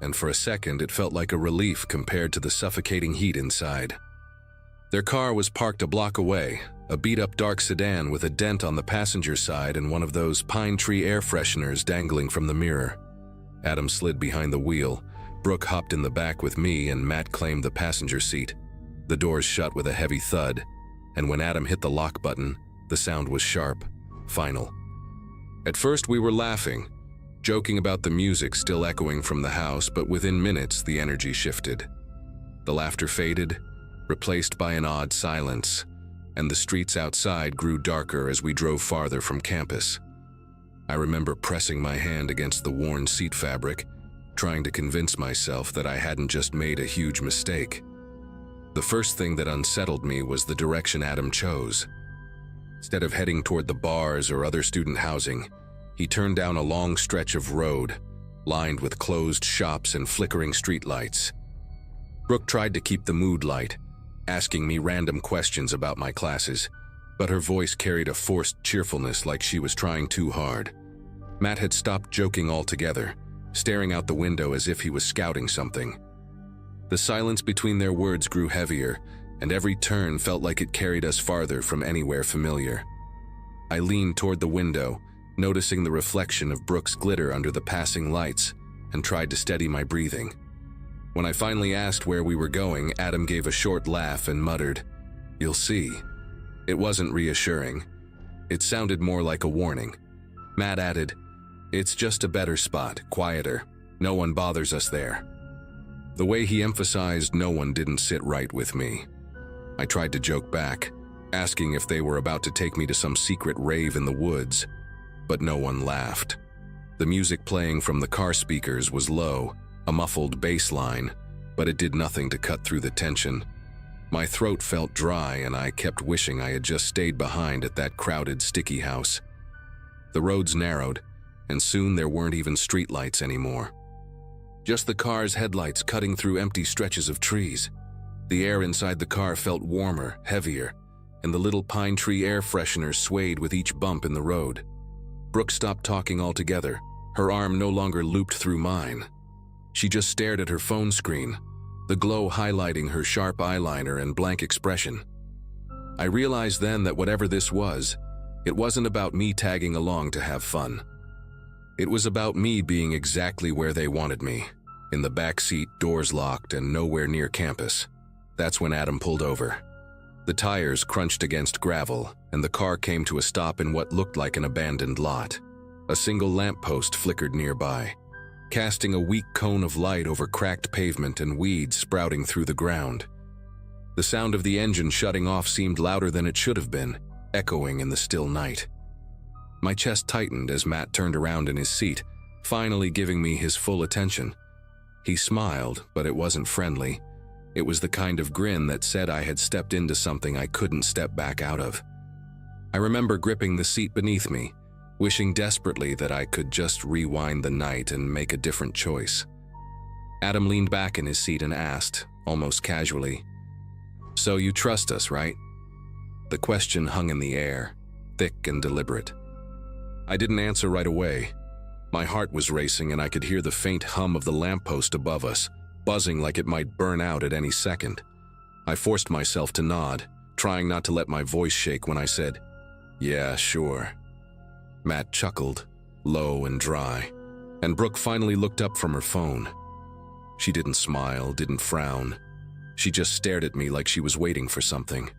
and for a second it felt like a relief compared to the suffocating heat inside. Their car was parked a block away, a beat-up dark sedan with a dent on the passenger side and one of those pine tree air fresheners dangling from the mirror. Adam slid behind the wheel, Brooke hopped in the back with me, and Matt claimed the passenger seat. The doors shut with a heavy thud, and when Adam hit the lock button, the sound was sharp, final. At first we were laughing, joking about the music still echoing from the house, but within minutes the energy shifted. The laughter faded, replaced by an odd silence, and the streets outside grew darker as we drove farther from campus. I remember pressing my hand against the worn seat fabric, trying to convince myself that I hadn't just made a huge mistake. The first thing that unsettled me was the direction Adam chose. Instead of heading toward the bars or other student housing, he turned down a long stretch of road, lined with closed shops and flickering streetlights. Brooke tried to keep the mood light, asking me random questions about my classes, but her voice carried a forced cheerfulness like she was trying too hard. Matt had stopped joking altogether, staring out the window as if he was scouting something. The silence between their words grew heavier, and every turn felt like it carried us farther from anywhere familiar. I leaned toward the window, noticing the reflection of Brooke's glitter under the passing lights, and tried to steady my breathing. When I finally asked where we were going, Adam gave a short laugh and muttered, "You'll see." It wasn't reassuring. It sounded more like a warning. Matt added, "It's just a better spot, quieter. No one bothers us there." The way he emphasized no one didn't sit right with me. I tried to joke back, asking if they were about to take me to some secret rave in the woods, but no one laughed. The music playing from the car speakers was low, a muffled bass line, but it did nothing to cut through the tension. My throat felt dry and I kept wishing I had just stayed behind at that crowded, sticky house. The roads narrowed, and soon there weren't even streetlights anymore. Just the car's headlights cutting through empty stretches of trees. The air inside the car felt warmer, heavier, and the little pine tree air freshener swayed with each bump in the road. Brooke stopped talking altogether, her arm no longer looped through mine. She just stared at her phone screen, the glow highlighting her sharp eyeliner and blank expression. I realized then that whatever this was, it wasn't about me tagging along to have fun. It was about me being exactly where they wanted me, in the back seat, doors locked, and nowhere near campus. That's when Adam pulled over. The tires crunched against gravel, and the car came to a stop in what looked like an abandoned lot. A single lamppost flickered nearby, casting a weak cone of light over cracked pavement and weeds sprouting through the ground. The sound of the engine shutting off seemed louder than it should have been, echoing in the still night. My chest tightened as Matt turned around in his seat, finally giving me his full attention. He smiled, but it wasn't friendly. It was the kind of grin that said I had stepped into something I couldn't step back out of. I remember gripping the seat beneath me, wishing desperately that I could just rewind the night and make a different choice. Adam leaned back in his seat and asked, almost casually, "So you trust us, right?" The question hung in the air, thick and deliberate. I didn't answer right away. My heart was racing and I could hear the faint hum of the lamppost above us, buzzing like it might burn out at any second. I forced myself to nod, trying not to let my voice shake when I said, "Yeah, sure." Matt chuckled, low and dry, and Brooke finally looked up from her phone. She didn't smile, didn't frown. She just stared at me like she was waiting for something.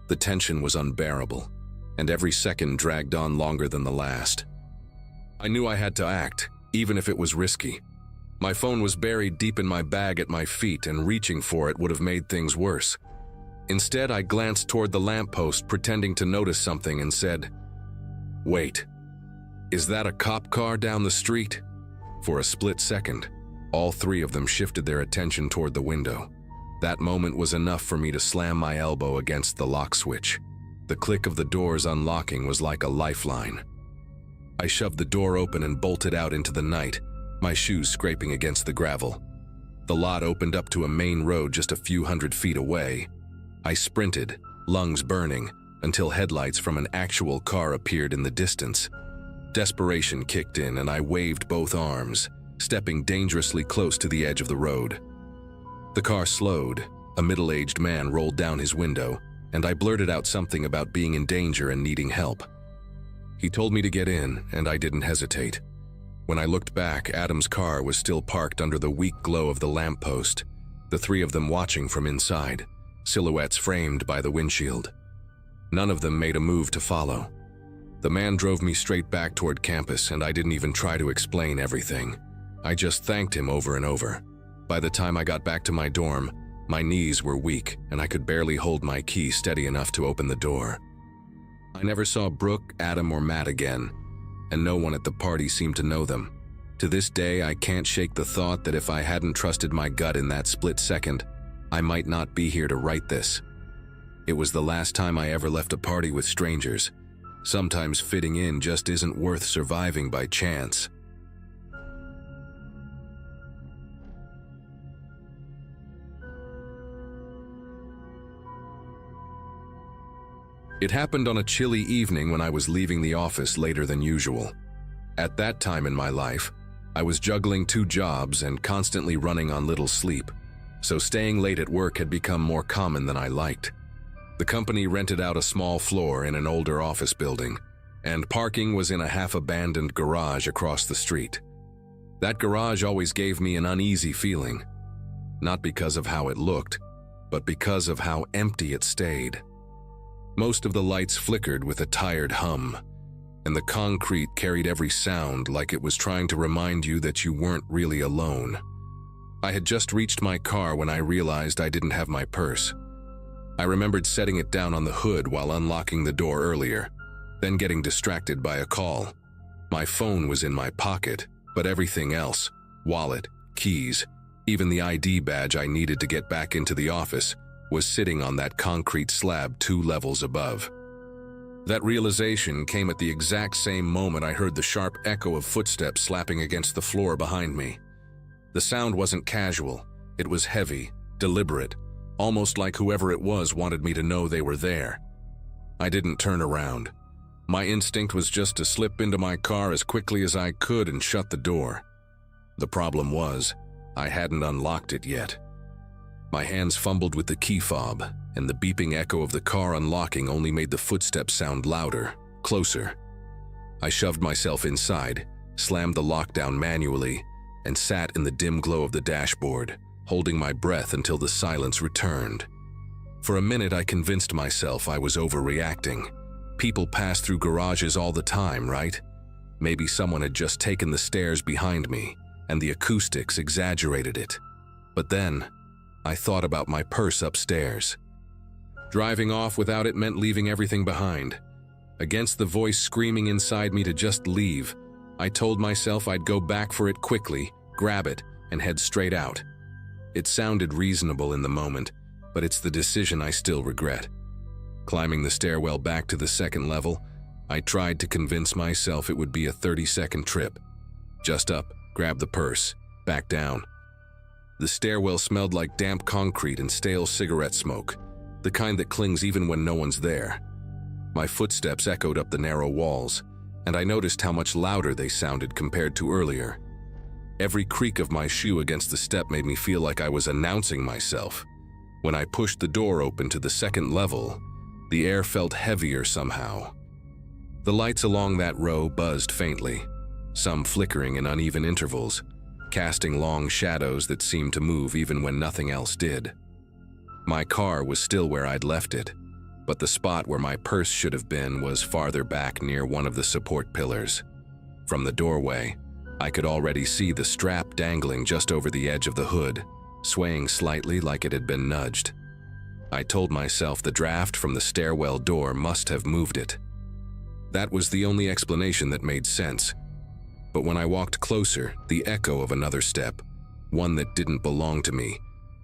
The tension was unbearable, and every second dragged on longer than the last. I knew I had to act, even if it was risky. My phone was buried deep in my bag at my feet, and reaching for it would have made things worse. Instead, I glanced toward the lamppost, pretending to notice something, and said, "Wait, is that a cop car down the street?" For a split second, all three of them shifted their attention toward the window. That moment was enough for me to slam my elbow against the lock switch. The click of the doors unlocking was like a lifeline. I shoved the door open and bolted out into the night, my shoes scraping against the gravel. The lot opened up to a main road just a few hundred feet away. I sprinted, lungs burning, until headlights from an actual car appeared in the distance. Desperation kicked in and I waved both arms, stepping dangerously close to the edge of the road. The car slowed, a middle-aged man rolled down his window, and I blurted out something about being in danger and needing help. He told me to get in, and I didn't hesitate. When I looked back, Adam's car was still parked under the weak glow of the lamppost, the three of them watching from inside, silhouettes framed by the windshield. None of them made a move to follow. The man drove me straight back toward campus, and I didn't even try to explain everything. I just thanked him over and over. By the time I got back to my dorm, my knees were weak, and I could barely hold my key steady enough to open the door. I never saw Brooke, Adam, or Matt again, and no one at the party seemed to know them. To this day, I can't shake the thought that if I hadn't trusted my gut in that split second, I might not be here to write this. It was the last time I ever left a party with strangers. Sometimes fitting in just isn't worth surviving by chance. It happened on a chilly evening when I was leaving the office later than usual. At that time in my life, I was juggling 2 jobs and constantly running on little sleep, so staying late at work had become more common than I liked. The company rented out a small floor in an older office building, and parking was in a half-abandoned garage across the street. That garage always gave me an uneasy feeling, not because of how it looked, but because of how empty it stayed. Most of the lights flickered with a tired hum, and the concrete carried every sound like it was trying to remind you that you weren't really alone. I had just reached my car when I realized I didn't have my purse. I remembered setting it down on the hood while unlocking the door earlier, then getting distracted by a call. My phone was in my pocket, but everything else, wallet, keys, even the ID badge I needed to get back into the office, was sitting on that concrete slab 2 levels above. That realization came at the exact same moment I heard the sharp echo of footsteps slapping against the floor behind me. The sound wasn't casual, it was heavy, deliberate, almost like whoever it was wanted me to know they were there. I didn't turn around. My instinct was just to slip into my car as quickly as I could and shut the door. The problem was, I hadn't unlocked it yet. My hands fumbled with the key fob, and the beeping echo of the car unlocking only made the footsteps sound louder, closer. I shoved myself inside, slammed the lockdown manually, and sat in the dim glow of the dashboard, holding my breath until the silence returned. For a minute, I convinced myself I was overreacting. People pass through garages all the time, right? Maybe someone had just taken the stairs behind me, and the acoustics exaggerated it. But then, I thought about my purse upstairs. Driving off without it meant leaving everything behind. Against the voice screaming inside me to just leave, I told myself I'd go back for it quickly, grab it, and head straight out. It sounded reasonable in the moment, but it's the decision I still regret. Climbing the stairwell back to the 2nd level, I tried to convince myself it would be a 30-second trip. Just up, grab the purse, back down. The stairwell smelled like damp concrete and stale cigarette smoke, the kind that clings even when no one's there. My footsteps echoed up the narrow walls, and I noticed how much louder they sounded compared to earlier. Every creak of my shoe against the step made me feel like I was announcing myself. When I pushed the door open to the 2nd level, the air felt heavier somehow. The lights along that row buzzed faintly, some flickering in uneven intervals, casting long shadows that seemed to move even when nothing else did. My car was still where I'd left it, but the spot where my purse should have been was farther back near one of the support pillars. From the doorway, I could already see the strap dangling just over the edge of the hood, swaying slightly like it had been nudged. I told myself the draft from the stairwell door must have moved it. That was the only explanation that made sense. But when I walked closer, the echo of another step, one that didn't belong to me,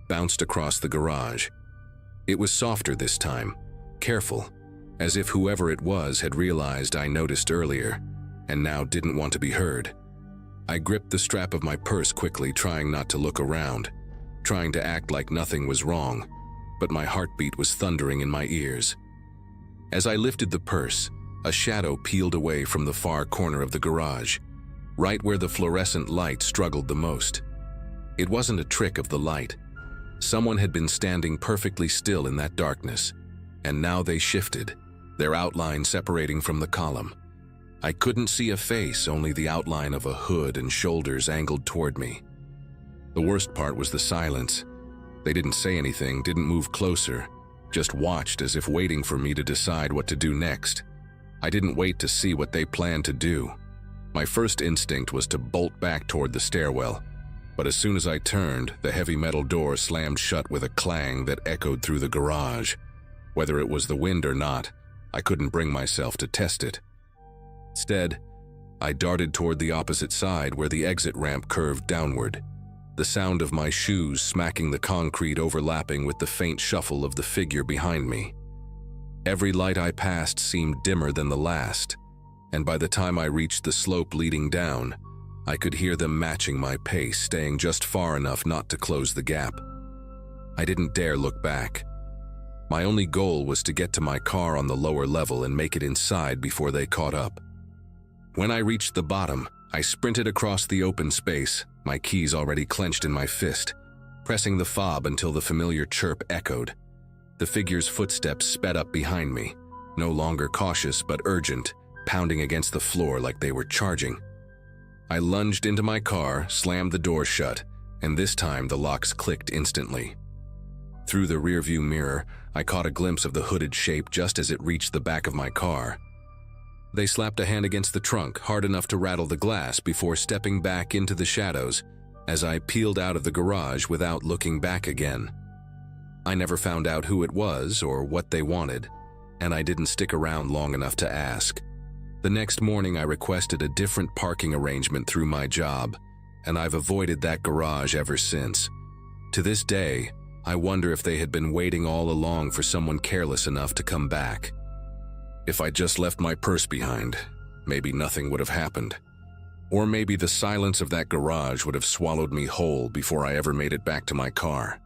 bounced across the garage. It was softer this time, careful, as if whoever it was had realized I noticed earlier, and now didn't want to be heard. I gripped the strap of my purse quickly, trying not to look around, trying to act like nothing was wrong, but my heartbeat was thundering in my ears. As I lifted the purse, a shadow peeled away from the far corner of the garage, right where the fluorescent light struggled the most. It wasn't a trick of the light. Someone had been standing perfectly still in that darkness, and now they shifted, their outline separating from the column. I couldn't see a face, only the outline of a hood and shoulders angled toward me. The worst part was the silence. They didn't say anything, didn't move closer, just watched as if waiting for me to decide what to do next. I didn't wait to see what they planned to do. My first instinct was to bolt back toward the stairwell, but as soon as I turned, the heavy metal door slammed shut with a clang that echoed through the garage. Whether it was the wind or not, I couldn't bring myself to test it. Instead, I darted toward the opposite side where the exit ramp curved downward, the sound of my shoes smacking the concrete overlapping with the faint shuffle of the figure behind me. Every light I passed seemed dimmer than the last, and by the time I reached the slope leading down, I could hear them matching my pace, staying just far enough not to close the gap. I didn't dare look back. My only goal was to get to my car on the lower level and make it inside before they caught up. When I reached the bottom, I sprinted across the open space, my keys already clenched in my fist, pressing the fob until the familiar chirp echoed. The figure's footsteps sped up behind me, no longer cautious but urgent, pounding against the floor like they were charging. I lunged into my car, slammed the door shut, and this time the locks clicked instantly. Through the rearview mirror, I caught a glimpse of the hooded shape just as it reached the back of my car. They slapped a hand against the trunk, hard enough to rattle the glass before stepping back into the shadows as I peeled out of the garage without looking back again. I never found out who it was or what they wanted, and I didn't stick around long enough to ask. The next morning I requested a different parking arrangement through my job, and I've avoided that garage ever since. To this day, I wonder if they had been waiting all along for someone careless enough to come back. If I just left my purse behind, maybe nothing would have happened. Or maybe the silence of that garage would have swallowed me whole before I ever made it back to my car.